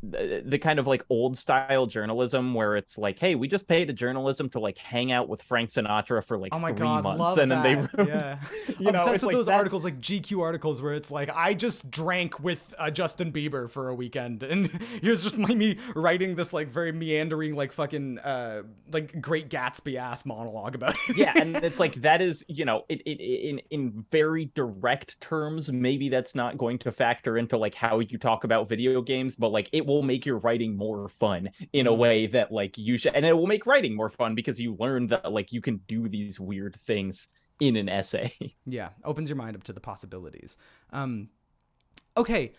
the kind of like old style journalism where it's like, hey, we just paid a journalism to like hang out with Frank Sinatra for like 3 months, and then they wrote, you know, obsessed with like those articles, like GQ articles where it's like, I just drank with Justin Bieber for a weekend, and here's just me writing this like very meandering like fucking like Great Gatsby ass monologue about it. Yeah, and it's like that is, you know, it in very direct terms, maybe that's not going to factor into like how you talk about video games, but like it will make your writing more fun in a way that like you should, and it will make writing more fun because you learn that like you can do these weird things in an essay. Yeah, opens your mind up to the possibilities. Okay,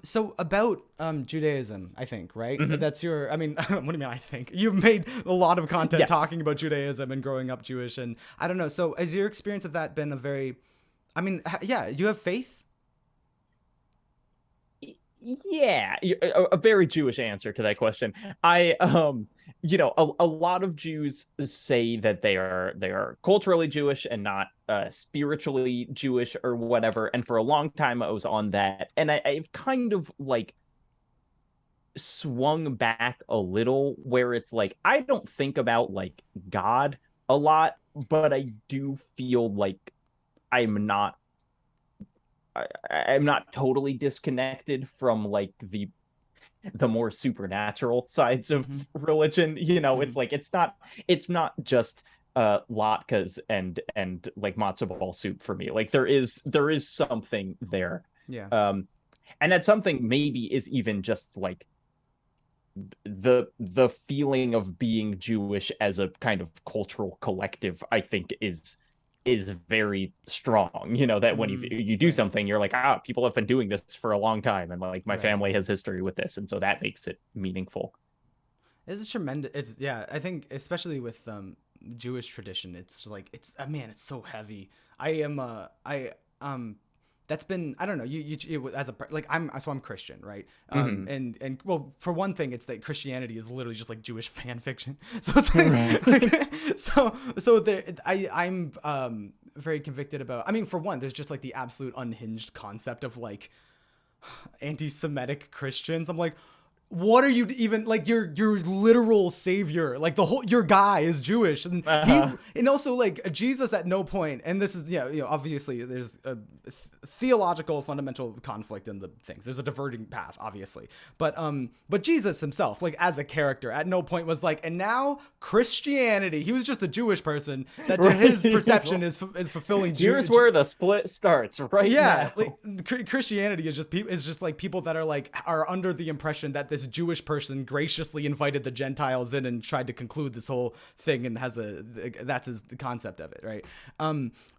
so about Judaism, I think, right? That's your. I mean, what do you mean? I think you've made a lot of content talking about Judaism and growing up Jewish, and I don't know. So, has your experience of that been a very? I mean, yeah, you have faith. Yeah, a very Jewish answer to that question. I you know, a lot of Jews say that they are culturally Jewish and not spiritually Jewish or whatever, and for a long time I was on that, and I've kind of like swung back a little, where it's like I don't think about like God a lot, but I do feel like I'm not I'm not totally disconnected from like the more supernatural sides of religion. You know, it's like it's not just latkes and like matzo ball soup for me. Like there is something there. Yeah. And that something maybe is even just like the feeling of being Jewish as a kind of cultural collective, I think is very strong. You know, that when you do something, you're like, people have been doing this for a long time, and like my family has history with this, and so that makes it meaningful. It's tremendous. It's I think especially with Jewish tradition, it's like it's man, it's so heavy. That's been, I don't know, you as a like I'm Christian, right? And well, for one thing, it's that Christianity is literally just like Jewish fan fiction. So it's like, I'm very convicted about. I mean, for one, there's just like the absolute unhinged concept of like anti-Semitic Christians. I'm like, what are you even like your literal savior, like the whole your guy is Jewish, and he Uh-huh. and also like Jesus at no point, and this is, yeah, obviously there's a theological fundamental conflict in the things, there's a diverting path obviously, but Jesus himself, like as a character, at no point was like, and now Christianity, he was just a Jewish person that to his perception is fulfilling Here's where the split starts right yeah, now. like Christianity is just like people that are under the impression that this Jewish person graciously invited the Gentiles in and tried to conclude this whole thing, and that's the concept of it, right?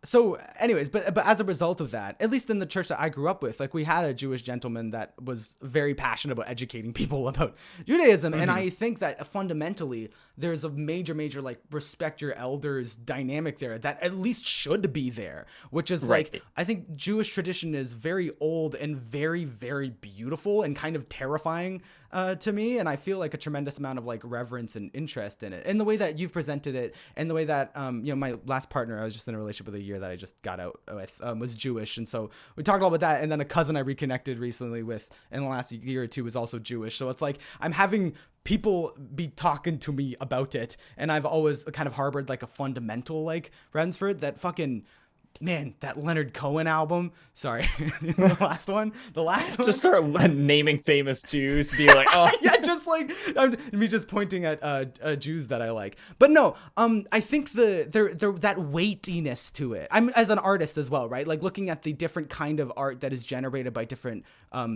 So anyways, but as a result of that, at least in the church that I grew up with, like we had a Jewish gentleman that was very passionate about educating people about Judaism, and I think that fundamentally there's a major like respect your elders dynamic there that at least should be there, which is like, Right. I think Jewish tradition is very old and very, very beautiful and kind of terrifying to me. And I feel like a tremendous amount of like reverence and interest in it. And the way that you've presented it, and the way that, my last partner, I was just in a relationship with a year that I just got out with, was Jewish. And so we talked all about that. And then a cousin I reconnected recently with in the last year or two was also Jewish. So it's like I'm having people be talking to me about it, and I've always kind of harbored like a fundamental like Rensford, that fucking man, that Leonard Cohen album. Sorry, the last one. Just start naming famous Jews, be like, oh. Yeah, just like me just pointing at Jews that I like. But no, I think there that weightiness to it. I'm as an artist as well, right? Like looking at the different kind of art that is generated by different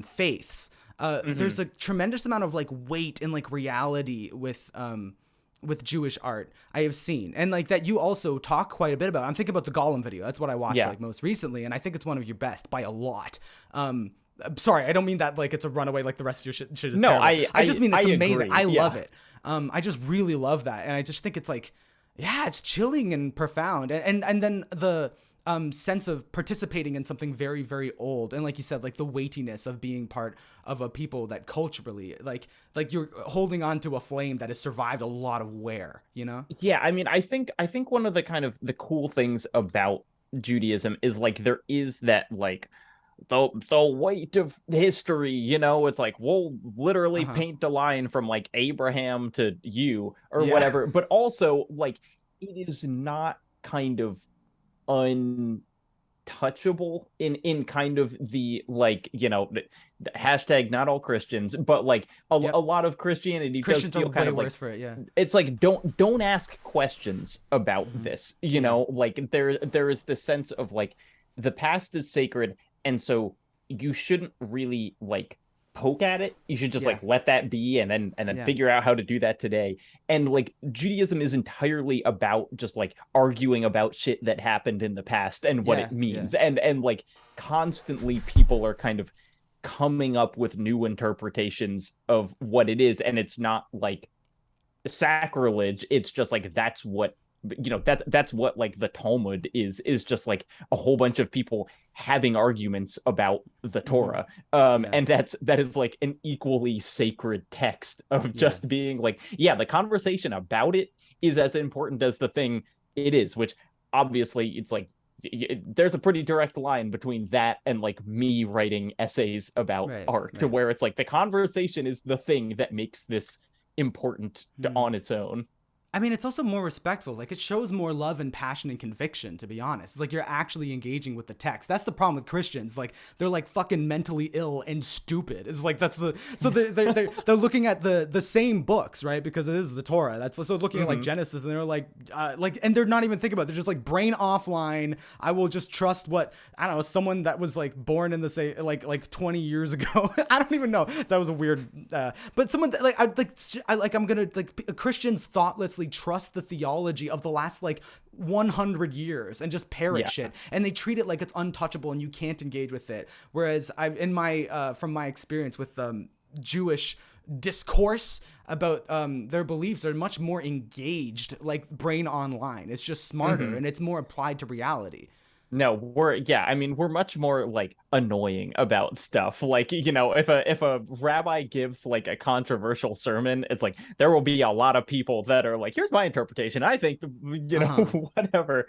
faiths. There's a tremendous amount of like weight and like reality with Jewish art I have seen, and like that you also talk quite a bit about. I'm thinking about the Gollum video. That's what I watched Yeah. like most recently, and I think it's one of your best by a lot. I'm sorry, I don't mean that like it's a runaway, like the rest of your shit is No, terrible. I just mean it's I amazing. agree. I Yeah. love it. I just really love that, and I just think it's like, yeah, it's chilling and profound, and then the sense of participating in something very, very old, and like you said, like the weightiness of being part of a people that culturally, like you're holding on to a flame that has survived a lot of wear, you know? Yeah, I mean, I think one of the kind of the cool things about Judaism is like there is that like the weight of history, it's like we'll literally Uh-huh. paint the line from like Abraham to you or Yeah. whatever, but also like it is not kind of untouchable in kind of the like the hashtag not all Christians, but like a Yep. lot of Christianity does Christians are feel kind way of like worse for it. Yeah. it's like don't ask questions about Hmm. this, Yeah. like there is this sense of like the past is sacred, and so you shouldn't really like poke at it. You should just Yeah. like let that be, and then Yeah. figure out how to do that today. And like Judaism is entirely about just like arguing about shit that happened in the past and what Yeah. it Yeah. means, and like constantly people are kind of coming up with new interpretations of what it is, and it's not like sacrilege. It's just like that's what like the Talmud is just like a whole bunch of people having arguments about the Hmm. Torah. Yeah. And that is like an equally sacred text of Yeah. just being like, yeah, the conversation about it is as important as the thing it is, which obviously it's like there's a pretty direct line between that and like me writing essays about Right. art, to Right. where it's like the conversation is the thing that makes this important Hmm. on its own. I mean, it's also more respectful. Like it shows more love and passion and conviction, to be honest. It's like you're actually engaging with the text. That's the problem with Christians. Like they're like fucking mentally ill and stupid. It's like that's the so they're looking at the same books, right? Because it is the Torah. That's so looking at like Mm-hmm. Genesis, and they're like, and they're not even thinking about it. They're just like brain offline. I will just trust what, I don't know, someone that was like born in the same like 20 years ago. I don't even know. That was a weird but someone that, I'm gonna like Christians thoughtlessly trust the theology of the last like 100 years and just parrot Yeah. shit, and they treat it like it's untouchable and you can't engage with it. Whereas I've in my from my experience with Jewish discourse about their beliefs are much more engaged, like brain online. It's just smarter Mm-hmm. and it's more applied to reality. No, I mean, we're much more like annoying about stuff. Like, if a rabbi gives like a controversial sermon, it's like there will be a lot of people that are like, here's my interpretation. I think, Uh-huh. whatever.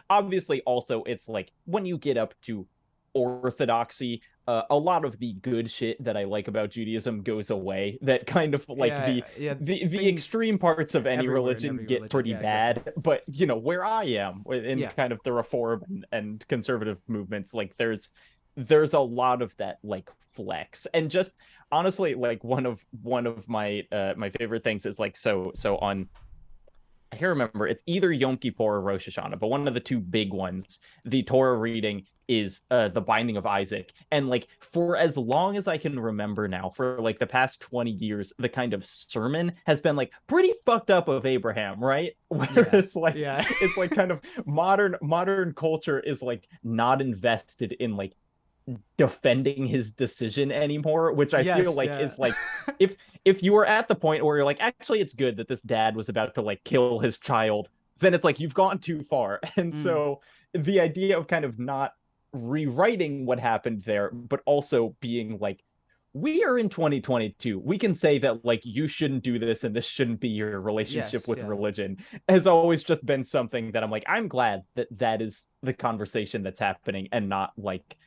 Obviously also it's like when you get up to orthodoxy, a lot of the good shit that I like about Judaism goes away. That kind of like Yeah, yeah, the things extreme parts of any everywhere in religion every get religion. pretty Yeah, exactly. bad. But where I am in Yeah, kind of the reform and conservative movements, like there's a lot of that like flex. And just honestly, like one of my favorite things is like so on I can't remember. It's either Yom Kippur or Rosh Hashanah, but one of the two big ones, the Torah reading is the Binding of Isaac. And like for as long as I can remember now, for like the past 20 years, the kind of sermon has been like pretty fucked up of Abraham, right? Where yeah, yeah. it's like kind of modern culture is like not invested in like defending his decision anymore, which I feel Yes, like yeah. is like if you were at the point where you're like, actually it's good that this dad was about to like kill his child, then it's like you've gone too far. And Mm. so the idea of kind of not rewriting what happened there, but also being like, we are in 2022. We can say that like you shouldn't do this and this shouldn't be your relationship Yes, with yeah. religion has always just been something that I'm like, I'm glad that that is the conversation that's happening and not like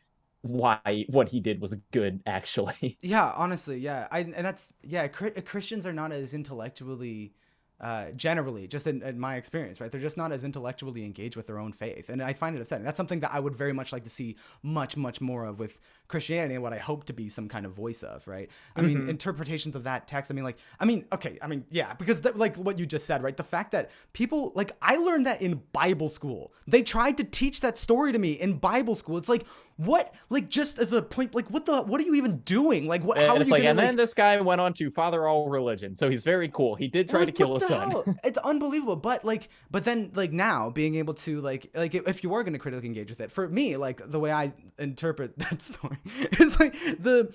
why what he did was good actually. Yeah, honestly, yeah. And that's yeah. Christians are not as intellectually, generally, just in my experience, right? They're just not as intellectually engaged with their own faith, and I find it upsetting. That's something that I would very much like to see much more of with Christianity, and what I hope to be some kind of voice of, right? I mean, Mm-hmm. interpretations of that text. Okay, I mean, yeah, because like what you just said, right? The fact that people like I learned that in Bible school. They tried to teach that story to me in Bible school. It's like what, like just as a point, like what are you even doing? Like what? How And are it's you like, gonna and then like? this guy went on to father all religion, so he's very cool. He did try to Like kill what his the son. hell? It's unbelievable. But then like now being able to like if you are going to critically engage with it, for me, like the way I interpret that story is like the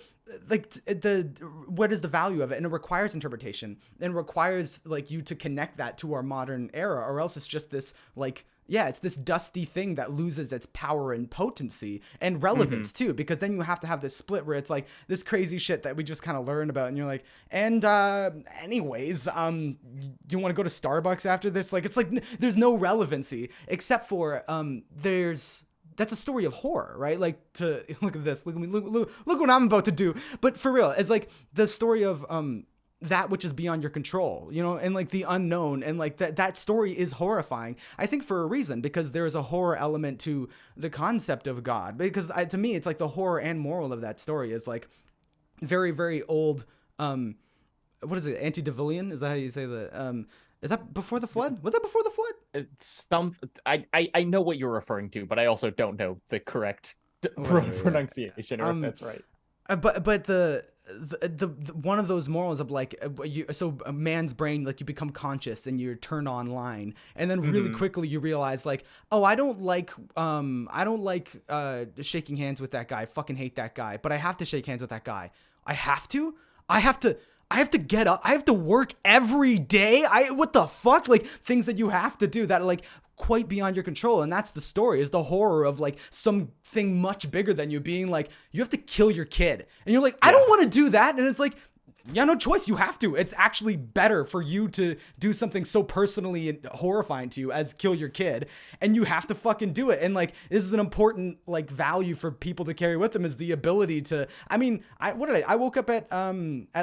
what is the value of it, and it requires interpretation and requires like you to connect that to our modern era, or else it's just this like yeah, it's this dusty thing that loses its power and potency and Mm-hmm. relevance too, because then you have to have this split where it's like this crazy shit that we just kind of learned about, and you're like, and anyways, do you want to go to Starbucks after this? Like, it's like there's no relevancy except for there's that's a story of horror, right? Like to look at this, look at me, look what I'm about to do. But for real, it's like the story of that which is beyond your control, and like the unknown, and like that story is horrifying. I think for a reason, because there is a horror element to the concept of God. Because to me, it's like the horror and moral of that story is like very old. What is it? Antediluvian? Is that how you say that? Is that before the flood? Was that before the flood? It's some I know what you're referring to, but I also don't know the correct Whatever. Yeah. pronunciation or if Um. that's right. But the one of those morals of like so a man's brain, like you become conscious and you're turned online, and then really Mm-hmm. quickly you realize like, oh, I don't like shaking hands with that guy. I fucking hate that guy, but I have to shake hands with that guy. I have to. I have to. I have to get up. I have to work every day. What the fuck? Like things that you have to do that are like quite beyond your control. And that's the story, is the horror of like something much bigger than you being like, you have to kill your kid. And you're like, I Yeah. don't want to do that. And it's like, yeah, no choice. You have to. It's actually better for you to do something so personally and horrifying to you as kill your kid, and you have to fucking do it. And like, this is an important like value for people to carry with them, is the ability to. I mean, I woke up at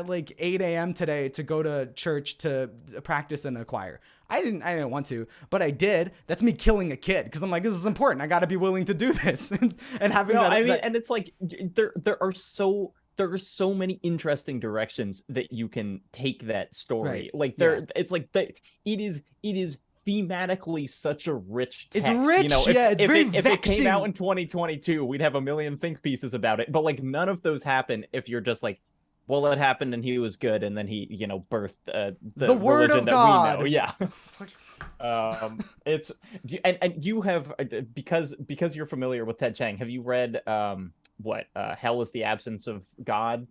like 8 a.m. today to go to church to practice in a choir. I didn't want to, but I did. That's me killing a kid because I'm like, this is important. I got to be willing to do this, and having No, I that mean, that and it's like there are so many interesting directions that you can take that right, story. Like yeah. it's like that it is thematically such a rich It's text. rich, If yeah. It's very if it came out vexing. in 2022, we'd have a million think pieces about it. But like none of those happen if you're just like, well, it happened and he was good, and then he, birthed The the word religion of that we know. God. Yeah. It's like, It's and you have because you're familiar with Ted Chiang. Have you read what Hell is the Absence of God,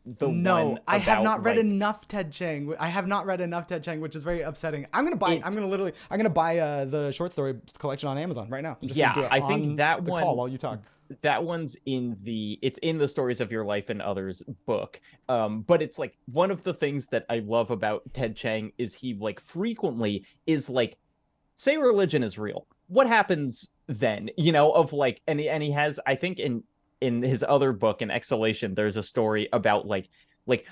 the one no, I have about not read like enough Ted Chiang. I have not read enough Ted Chiang, which is very upsetting. I'm it. gonna literally, I'm gonna buy the short story collection on Amazon right now. I'm just gonna do Yeah, it I think on that the call one while you talk. that one's it's in the Stories of Your Life and Others book. But it's like one of the things that I love about Ted Chiang is he like frequently is like, say religion is real, what happens then, of like, and he has, I think, in in his other book in Exhalation, there's a story about like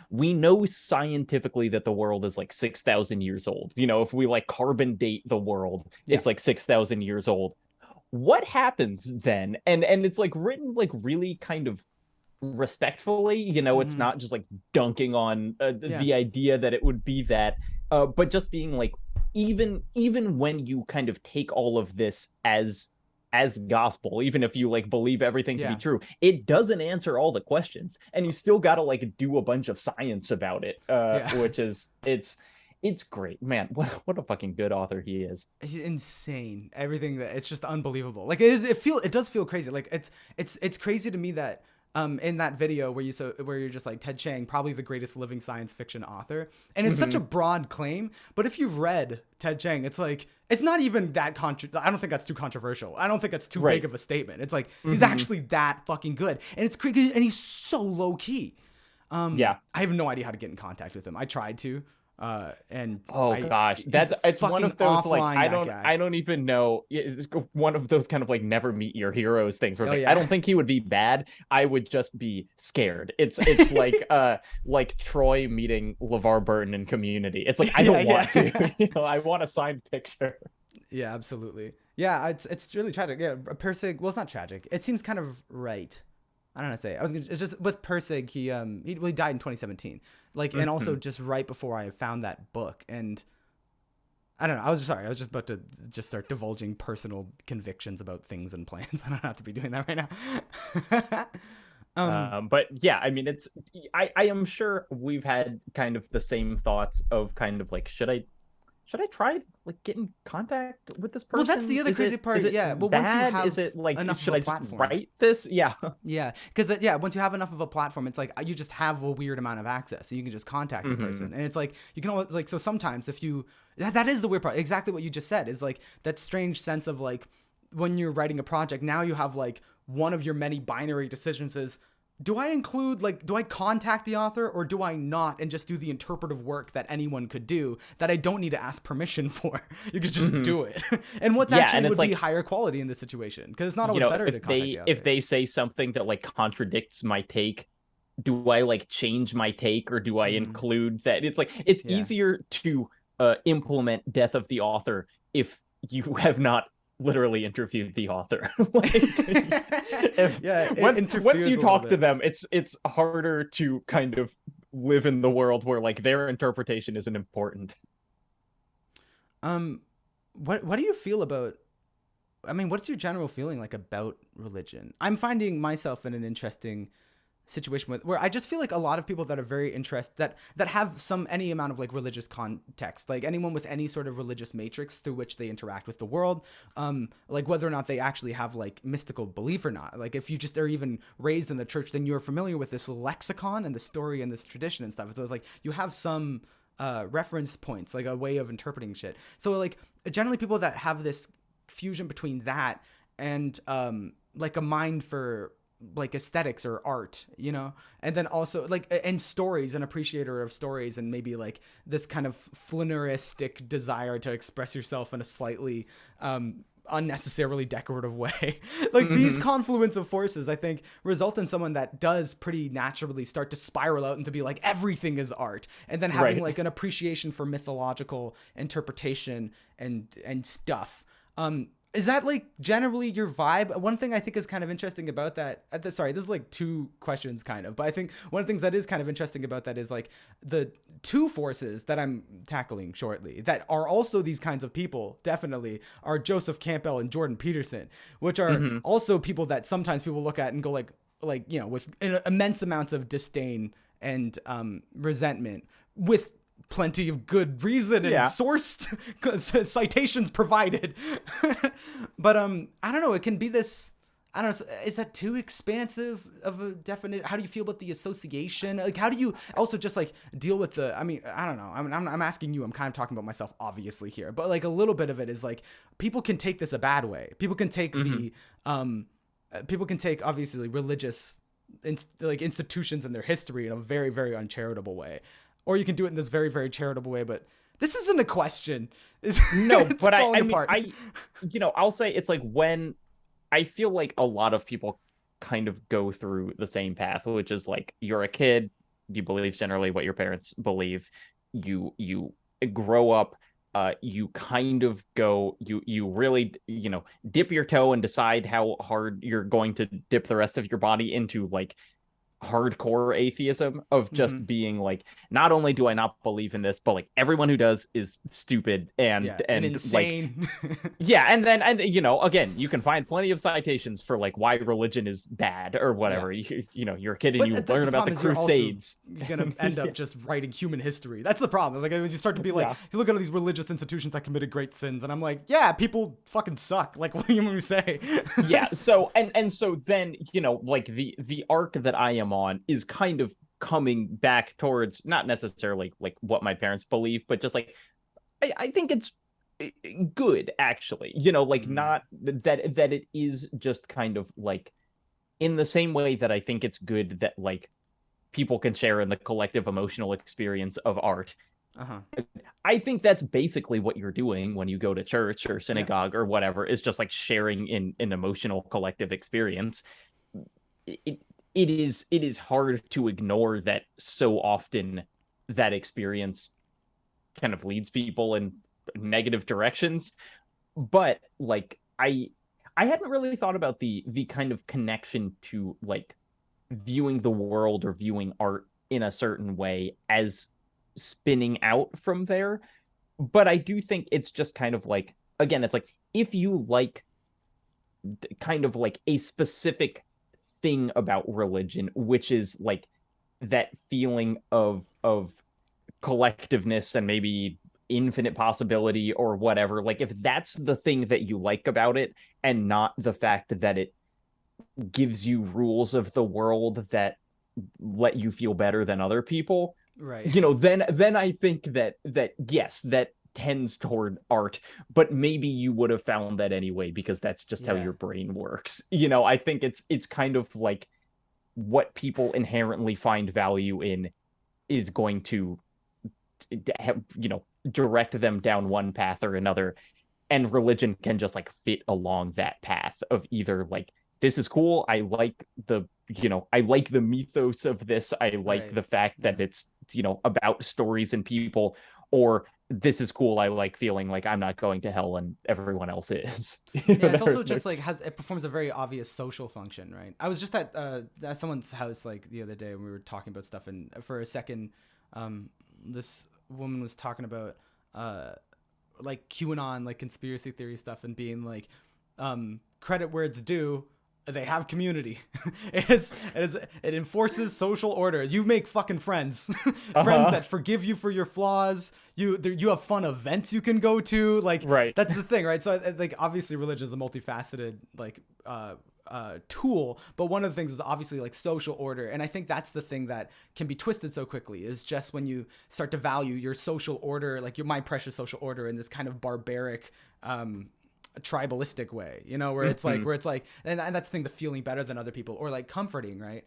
we know scientifically that the world is like 6,000 years old. You know, if we like carbon date the world, Yeah. it's like 6,000 years old. What happens then? And it's like written like really kind of respectfully. You know, it's Hmm. not just like dunking on Yeah. the idea that it would be that, but just being like, even when you kind of take all of this as gospel, even if you like believe everything to be Yeah. true, it doesn't answer all the questions, and you still got to like do a bunch of science about it, Yeah. which is it's great, man. What a fucking good author he is. It's insane. Everything that it's just unbelievable. Like it does feel crazy. Like it's crazy to me that in that video where you're just like Ted Chiang, probably the greatest living science fiction author. And it's such a Mm-hmm. broad claim, but if you've read Ted Chiang, it's like it's not even that I don't think that's too controversial. I don't think that's too big Right. of a statement. It's like he's Mm-hmm. actually that fucking good. And it's crazy and he's so low key. Yeah. I have no idea how to get in contact with him. I tried to and Oh I gosh, he's it's one fucking of those like offline, that guy. I don't even know. It's one of those kind of like never meet your heroes things where it's Oh like I yeah. don't think he would be bad. I would just be scared. It's like Troy meeting LeVar Burton in Community. It's like I Yeah, don't want to. yeah. You know, I want a signed picture. Yeah, absolutely. Yeah, it's really tragic. Yeah, Persig. Well, it's not tragic. It seems kind of right. I don't know how to say. It's just with Persig. He died in 2017. Like, and also Mhm. just right before I found that book. And I don't know. I was just sorry. I was just about to just start divulging personal convictions about things and plans. I don't have to be doing that right now. But yeah, I mean, I am sure we've had kind of the same thoughts of kind of like, should I try like get in contact with this Well, that's person? the other crazy part. Is it Yeah. Well, once you bad? Is have it like enough of should a I just platform. write this? Yeah. Yeah, because yeah, once you have enough of a platform, it's like you just have a weird amount of access, so you can just contact the Hmm. person, and it's like you can always like so sometimes if you that is the weird part. Exactly what you just said is like that strange sense of like when you're writing a project, now you have like one of your many binary decisions is do I include like do I contact the author or do I not and just do the interpretive work that anyone could do that I don't need to ask permission for. You could just Hmm. do it. And what's Yeah, actually and it's would be like, higher quality in this situation because it's not you always know, better to contact the if author. they say something that like contradicts my take, do I like change my take or do I Hmm. include that? It's like it's Yeah. easier to implement death of the author if you have not literally interviewed the author. Like if Yeah, it once interferes you a little talk to bit. them, it's harder to kind of live in the world where like their interpretation isn't important. Um, what do you feel about? I mean, what's your general feeling like about religion? I'm finding myself in an interesting situation with where I just feel like a lot of people that are very interested that have some any amount of like religious context, like anyone with any sort of religious matrix through which they interact with the world, like whether or not they actually have like mystical belief or not. Like if you just are even raised in the church, then you're familiar with this lexicon and the story and this tradition and stuff. So it's like you have some reference points, like a way of interpreting shit. So like generally people that have this fusion between that and like a mind for like aesthetics or art, you know, and then also like and stories, an appreciator of stories, and maybe like this kind of flaneuristic desire to express yourself in a slightly unnecessarily decorative way. Like these Hmm. confluence of forces, I think, result in someone that does pretty naturally start to spiral out and to be like everything is art, and then having Right. like an appreciation for mythological interpretation and stuff. Is that like generally your vibe? One thing I think is kind of interesting about that. Sorry, this is like two questions kind of, but I think one of the things that is kind of interesting about that is like the two forces that I'm tackling shortly that are also these kinds of people. Definitely are Joseph Campbell and Jordan Peterson, which are Hmm. also people that sometimes people look at and go like you know with immense amounts of disdain and resentment with plenty of good reason and Yeah. sourced citations provided. But I don't know, it can be this I don't know, is that too expansive of a definition? How do you feel about the association? Like how do you also just like deal with the I mean, I don't know. I'm asking you. I'm kind of talking about myself obviously here. But like a little bit of it is like people can take this a bad way. People can take Hmm. the people can take obviously religious like institutions and their history in a very very uncharitable way, or you can do it in this very very charitable way. But this isn't a question. It's, No, it's but falling I mean, apart. you know, I'll say it's like when I feel like a lot of people kind of go through the same path, which is like you're a kid, you believe generally what your parents believe, you grow up, you kind of go, you really, dip your toe and decide how hard you're going to dip the rest of your body into like hardcore atheism of Mm-hmm. just being like, not only do I not believe in this, but like everyone who does is stupid Yeah, and and like insane. yeah, and again, you can find plenty of citations for like why religion is bad or Yeah. whatever. You're a kid and But you the learn about the problem is you're also Crusades. gonna end up Yeah, just writing human history. That's the problem. It's like when you start to be like, yeah, you look at all these religious institutions that committed great sins, and I'm like, yeah, people fucking suck. Like, what do you want me to say? yeah. So and so then like the arc that I am on is kind of coming back towards not necessarily like what my parents believe, but just like I think it's good actually. Like Mm, not that it is just kind of like in the same way that I think it's good that like people can share in the collective emotional experience of art. uh-huh. I think that's basically what you're doing when you go to church or Yeah. synagogue or whatever, is just like sharing in an emotional collective experience. It, it is hard to ignore that so often that experience kind of leads people in negative directions. But like I hadn't really thought about the kind of connection to like viewing the world or viewing art in a certain way as spinning out from there. But I do think it's just kind of like, again, it's like if you like kind of like a specific thing about religion, which is like that feeling of collectiveness and maybe infinite possibility or whatever, like if that's the thing that you like about it and not the fact that it gives you rules of the world that let you feel better than other people, Right. then I think that yes, that tends toward art, but maybe you would have found that anyway because that's just how Yeah. your brain works. I think it's kind of like what people inherently find value in is going to direct them down one path or another, and religion can just like fit along that path of either like this is cool, I like the mythos of this, I like Right. the fact Yeah. that it's about stories and people, or this is cool, I like feeling like I'm not going to hell and everyone else is. Yeah, it's also They're just like it performs a very obvious social function, right? I was just at someone's house like the other day and we were talking about stuff, and for a second, this woman was talking about uh like QAnon, like conspiracy theory stuff, and being like, credit where it's due. They have community. It enforces social order. You make fucking friends, friends uh-huh. that forgive you for your flaws. You have fun events you can go to. Like Right. that's the thing, right? So like obviously religion is a multifaceted like tool, but one of the things is obviously like social order, and I think that's the thing that can be twisted so quickly, is just when you start to value your social order, like your my precious social order, in this kind of barbaric tribalistic way, where it's like Mhm. and that's the thing, the feeling better than other people, or like comforting, right?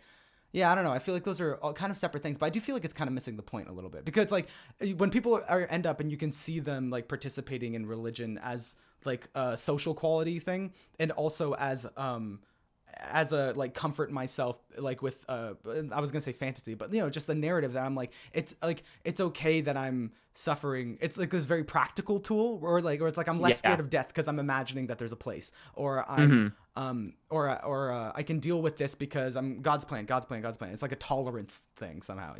Yeah, I don't know. I feel like those are all kind of separate things, but I do feel like it's kind of missing the point a little bit, because like when people end up and you can see them like participating in religion as like a social quality thing, and also as a like comfort myself, like with I was gonna say fantasy, but just the narrative that I'm like it's okay that I'm suffering. It's like this very practical tool, or it's like I'm less scared Yeah. of death because I'm imagining that there's a place, or I'm Hmm. or I can deal with this because I'm God's plan, God's plan, God's plan. It's like a tolerance thing somehow.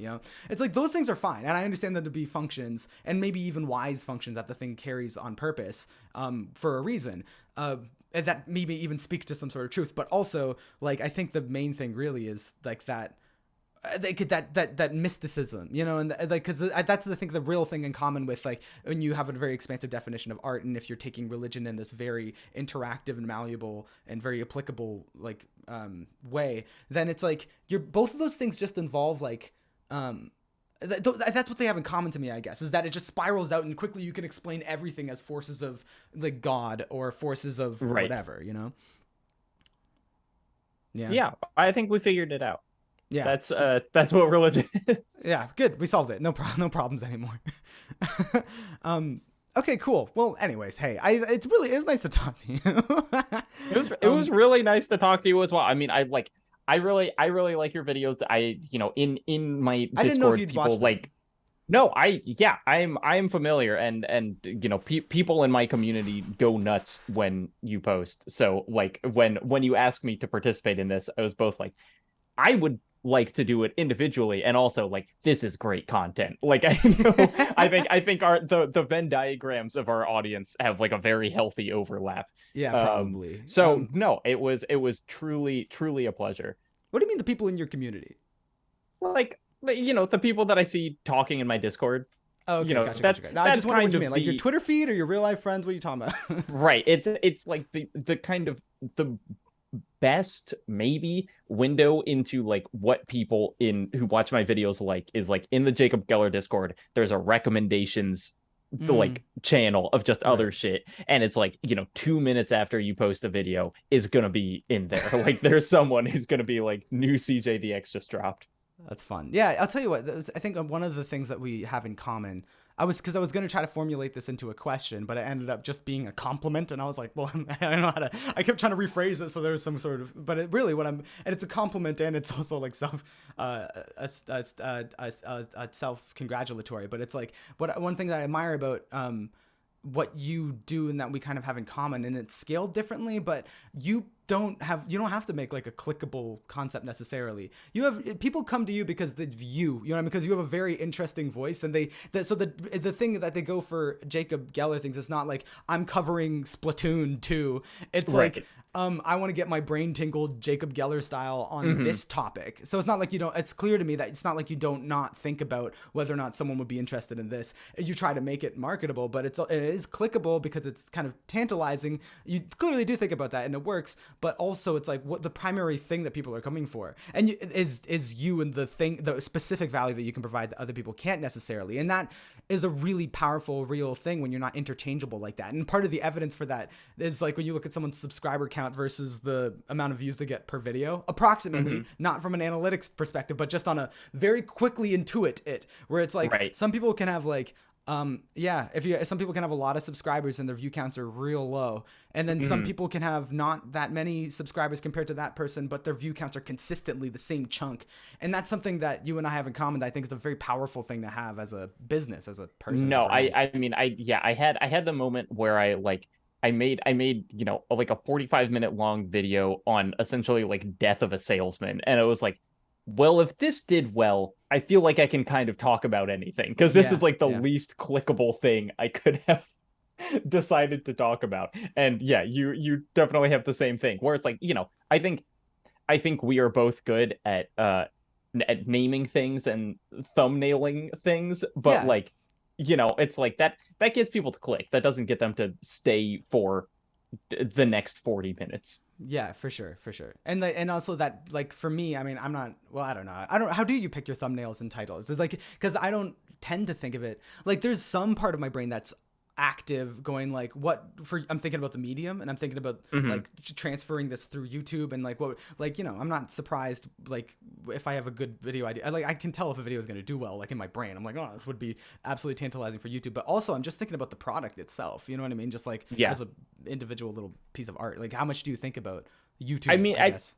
It's like those things are fine, and I understand them to be functions, and maybe even wise functions that the thing carries on purpose, for a reason. And that maybe even speaks to some sort of truth, but also like I think the main thing really is like that that mysticism, and like because that's the thing, the real thing in common with like when you have a very expansive definition of art, and if you're taking religion in this very interactive and malleable and very applicable like way, then it's like you're both of those things just involve like that's what they have in common to me, I guess, is that it just spirals out and quickly you can explain everything as forces of like God or forces of Right. whatever. Yeah. Yeah, I think we figured it out. Yeah. That's what religion is. Yeah, good. We solved it. No problem. No problems anymore. um. Okay. Cool. Well, anyways, hey, it was nice to talk to you. It was was really nice to talk to you as well. I mean, I really like your videos. In my I didn't know if Discord, you'd people watched them. like no, I'm familiar, and people in my community go nuts when you post. So like when you ask me to participate in this, I was both like, I would like to do it individually, and also like this is great content. Like I know, I think our the Venn diagrams of our audience have like a very healthy overlap. Yeah, probably. So no, it was truly a pleasure. What do you mean the people in your community? Like the people that I see talking in my Discord, Oh, okay, that's gotcha. No, I just wonder what kind you of mean. Like your the Twitter feed or your real life friends? What are you talking about? right. It's like the kind of the best maybe window into like what people in who watch my videos like is like in the Jacob Geller Discord. There's a recommendations the Mm, like channel of just right. other shit, and it's like 2 minutes after you post a video is gonna be in there. Like there's someone who's gonna be like new CJDX just dropped. That's fun. Yeah, I'll tell you what. I think one of the things that we have in common. Because I was going to try to formulate this into a question, but it ended up just being a compliment, and I was like, well, I don't know how to. I kept trying to rephrase it so there was some sort of, but it really and it's a compliment, and it's also like self congratulatory. But it's like one thing that I admire about what you do and that we kind of have in common, and it's scaled differently, but you don't have to make like a clickable concept necessarily. You have people come to you because they view, you know what I mean? Because you have a very interesting voice, and so the thing that they go for Jacob Geller things, it's not like I'm covering Splatoon 2. It's Right. like I want to get my brain tingled Jacob Geller style on this topic. So it's not like it's clear to me that it's not like you don't not think about whether or not someone would be interested in this. You try to make it marketable, but it is clickable because it's kind of tantalizing. You clearly do think about that, and it works, but also it's like what the primary thing that people are coming for, and is you and the specific value that you can provide that other people can't necessarily. And that is a really powerful, real thing when you're not interchangeable like that. And part of the evidence for that is like when you look at someone's subscriber count versus the amount of views they get per video, approximately, not from an analytics perspective, but just on a very quickly intuit it, where it's like Right. some people can have like some people can have a lot of subscribers and their view counts are real low, and then some people can have not that many subscribers compared to that person, but their view counts are consistently the same chunk. And that's something that you and I have in common that I think is a very powerful thing to have as a business, as a person, as a No, brand. I mean I had the moment where I made like a 45-minute long video on essentially like death of a salesman, and it was like, well, if this did well, I feel like I can kind of talk about anything because this Yeah, is like the yeah. least clickable thing I could have decided to talk about. And yeah, you definitely have the same thing where it's like, I think we are both good at naming things and thumbnailing things, but Yeah, like, it's like that gets people to click. That doesn't get them to stay for the next 40 minutes. yeah, for sure, for sure. And also that, like, for me, I mean, I'm not, well, I don't know. How do you pick your thumbnails and titles? It's like, because I don't tend to think of it like there's some part of my brain that's active going like I'm thinking about the medium, and I'm thinking about Hmm. like transferring this through YouTube, and like I'm not surprised like if I have a good video idea. I can tell if a video is going to do well, like in my brain. I'm like, oh, this would be absolutely tantalizing for YouTube. But also I'm just thinking about the product itself, you know what I mean? Just like Yeah. as a individual little piece of art, like how much do you think about I YouTube, mean, I guess?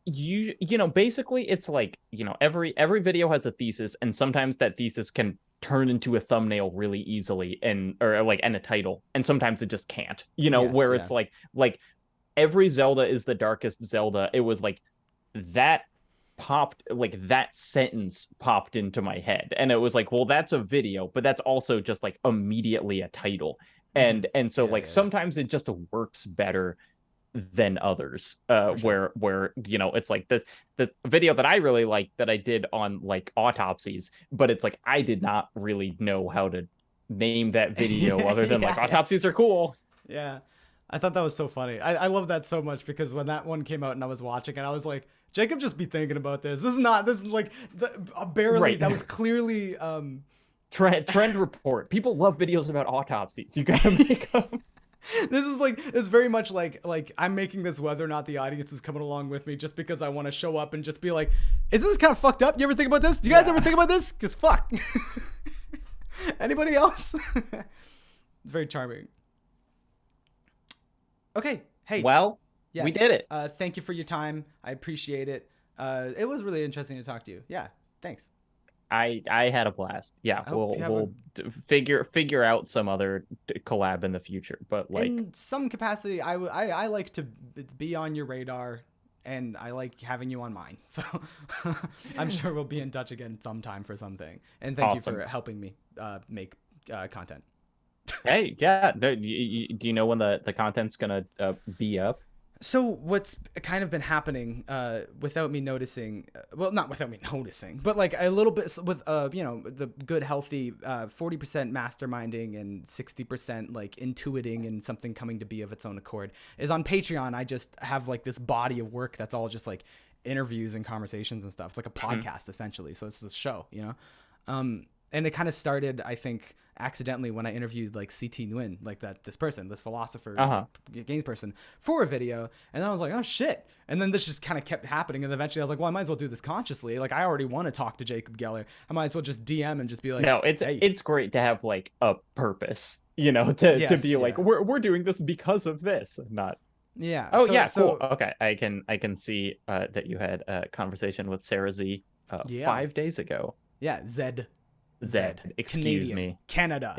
basically it's like, every video has a thesis, and sometimes that thesis can turn into a thumbnail really easily, and or like and a title, and sometimes it just can't. Yes, Where yeah. it's like every Zelda is the darkest Zelda. It was like that that sentence popped into my head, and it was like, well, that's a video, but that's also just like immediately a title. Mm-hmm. And so Yeah, like yeah, yeah, sometimes it just works better than others, for sure. where it's like this video that I really like that I did on like autopsies, but it's like I did not really know how to name that video Yeah, other than like yeah, yeah. autopsies are cool. Yeah. I thought that was so funny. I love that so much because when that one came out and I was watching it, I was like, Jacob just be thinking about this. This is like barely, Right. that was clearly, Trend report, people love videos about autopsies, you gotta make them. this is like, it's very much like I'm making this whether or not the audience is coming along with me just because I want to show up and just be like, isn't this kind of fucked up? You ever think about this? Do you guys ever Yeah. think about this? Cause fuck. Anybody else? It's very charming. Okay. Hey, Well, We Yes. did it. Thank you for your time. I appreciate it. It was really interesting to talk to you. Yeah. Thanks. I had a blast. Yeah, I hope we'll you have a we'll figure out some other collab in the future. But like, in some capacity. I like to be on your radar, and I like having you on mine. So I'm sure we'll be in touch again sometime for something. And thank you for awesome. helping me make content. Hey, yeah. Do you know when the content's gonna be up? So what's kind of been happening without me noticing, well, not without me noticing, but like a little bit with, the good, healthy 40% masterminding and 60% like intuiting and something coming to be of its own accord is on Patreon. I just have like this body of work that's all just like interviews and conversations and stuff. It's like a Mhm. podcast essentially. So it's a show, and it kind of started, I think, accidentally when I interviewed like CT Nguyen, like this person, this philosopher, Uh-huh. games person, for a video, and I was like, oh shit, and then this just kind of kept happening, and eventually I was like, well, I might as well do this consciously. Like I already want to talk to Jacob Geller, I might as well just DM and just be like, No, hey, it's great to have like a purpose, to yes, be like yeah, we're doing this because of this, not yeah. oh So yeah, cool. so Okay, I can see that you had a conversation with Sarah Z yeah, 5 days ago. yeah, Zed. Zed, Zed, excuse Canadian, me. Canada.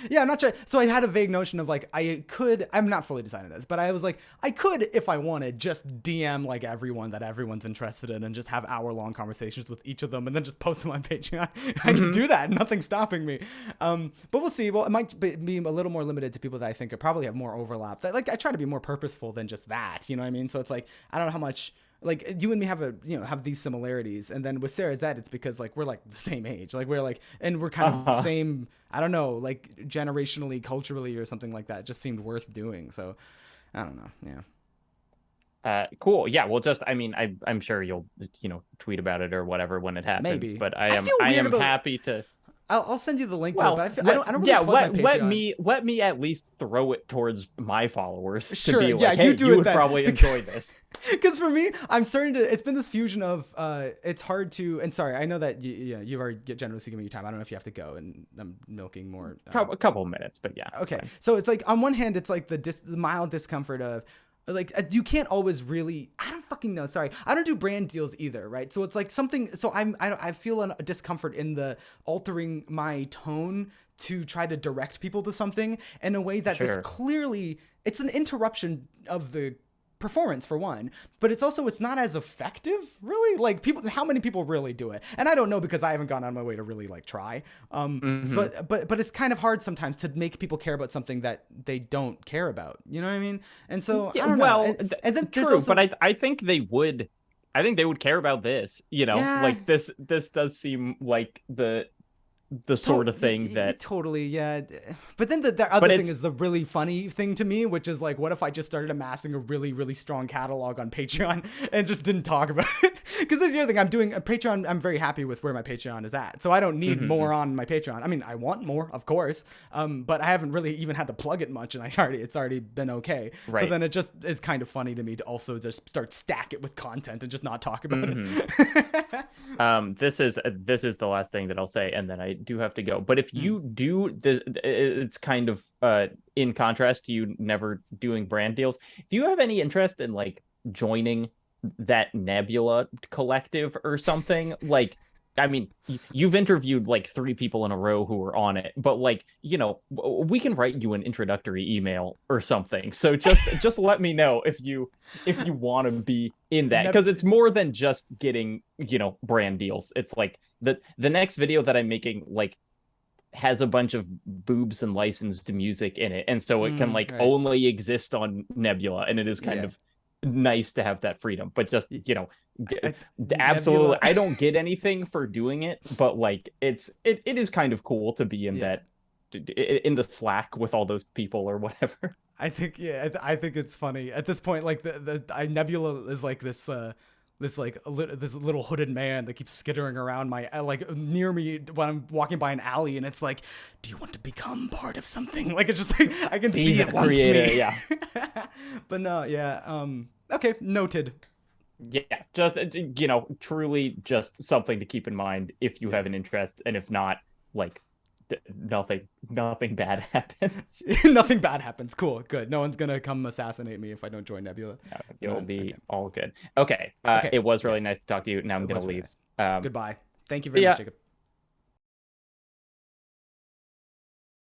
Yeah, I'm not sure. So I had a vague notion of like I'm not fully decided this, but I was like, I could, if I wanted, just DM like everyone that everyone's interested in and just have hour-long conversations with each of them and then just post them on Patreon. I could Hmm. do that. Nothing's stopping me. But we'll see. Well, it might be a little more limited to people that I think could probably have more overlap. That like I try to be more purposeful than just that. You know what I mean? So it's like, I don't know how much like you and me have these similarities, and then with Sarah Zed it's because like we're like the same age, like we're like, and we're kind of the Uh-huh. same, I don't know, like generationally, culturally or something like that. It just seemed worth doing. So I don't know. Yeah, Cool. Yeah, well, just I mean, I'm sure you'll tweet about it or whatever when it happens. maybe. But I feel I weird am about, happy to. I'll send you the link to it, but Well, I don't really plug my Patreon. let me at least throw it towards my followers to Sure, be yeah, like, you hey, do you it would then. probably enjoy this. Because for me, I'm starting to. It's been this fusion of. It's hard to. And sorry, I know that you've already generously given me your time. I don't know if you have to go, and I'm milking more. A couple minutes, but yeah, it's Okay, fine. so it's like on one hand, it's like the mild discomfort of. Like you can't always really. I don't fucking know. Sorry, I don't do brand deals either, right? So it's like something. So I feel a discomfort in the altering my tone to try to direct people to something in a way that this Sure. clearly it's an interruption of the performance for one, but it's not as effective, really. Like people, how many people really do it? And I don't know because I haven't gone out of my way to really like try. Hmm. But it's kind of hard sometimes to make people care about something that they don't care about. You know what I mean? And so Yeah, I don't know. well, And then there's true, but also, I think they would. I think they would care about this. yeah. Like this does seem like the sort of thing that. Totally, yeah. But then the But other thing it's is the really funny thing to me, which is like, what if I just started amassing a really, really strong catalog on Patreon and just didn't talk about it? Because this is the other thing. I'm doing a Patreon. I'm very happy with where my Patreon is at. So I don't need Mhm. more on my Patreon. I mean, I want more, of course. But I haven't really even had to plug it much, and it's already been okay. So Right. then it just is kind of funny to me to also just start stack it with content and just not talk about Hmm. it. This is the last thing that I'll say, and then I do have to go. But if Hmm. you do this, it's kind of in contrast to you never doing brand deals. Do you have any interest in like joining that Nebula collective or something? Like, I mean, you've interviewed like 3 people in a row who were on it, but like, we can write you an introductory email or something. So just let me know if you want to be in that, Neb- because it's more than just getting, brand deals. It's like the next video that I'm making like has a bunch of boobs and licensed music in it, and so it can like right. only exist on Nebula, and it is kind Yeah. of nice to have that freedom. But just absolutely, Nebula. I don't get anything for doing it, but like it is kind of cool to be in Yeah. that, in the Slack with all those people or whatever. I think, yeah, I think it's funny at this point. Like Nebula is like this little hooded man that keeps skittering around my like near me when I'm walking by an alley, and it's like, do you want to become part of something? Like it's just like I can Be see the it wants creator, me. yeah. But no, yeah. Okay, noted. Yeah, just truly just something to keep in mind if you Yeah. have an interest, and if not, like Nothing bad happens. Nothing bad happens. Cool, good. No one's gonna come assassinate me if I don't join Nebula. No, No, you'll be okay, all good. Okay. okay. It was really Yes, nice to talk to you. Now I'm it gonna was really leave. nice. Goodbye. Thank you See very much, ya. Jacob.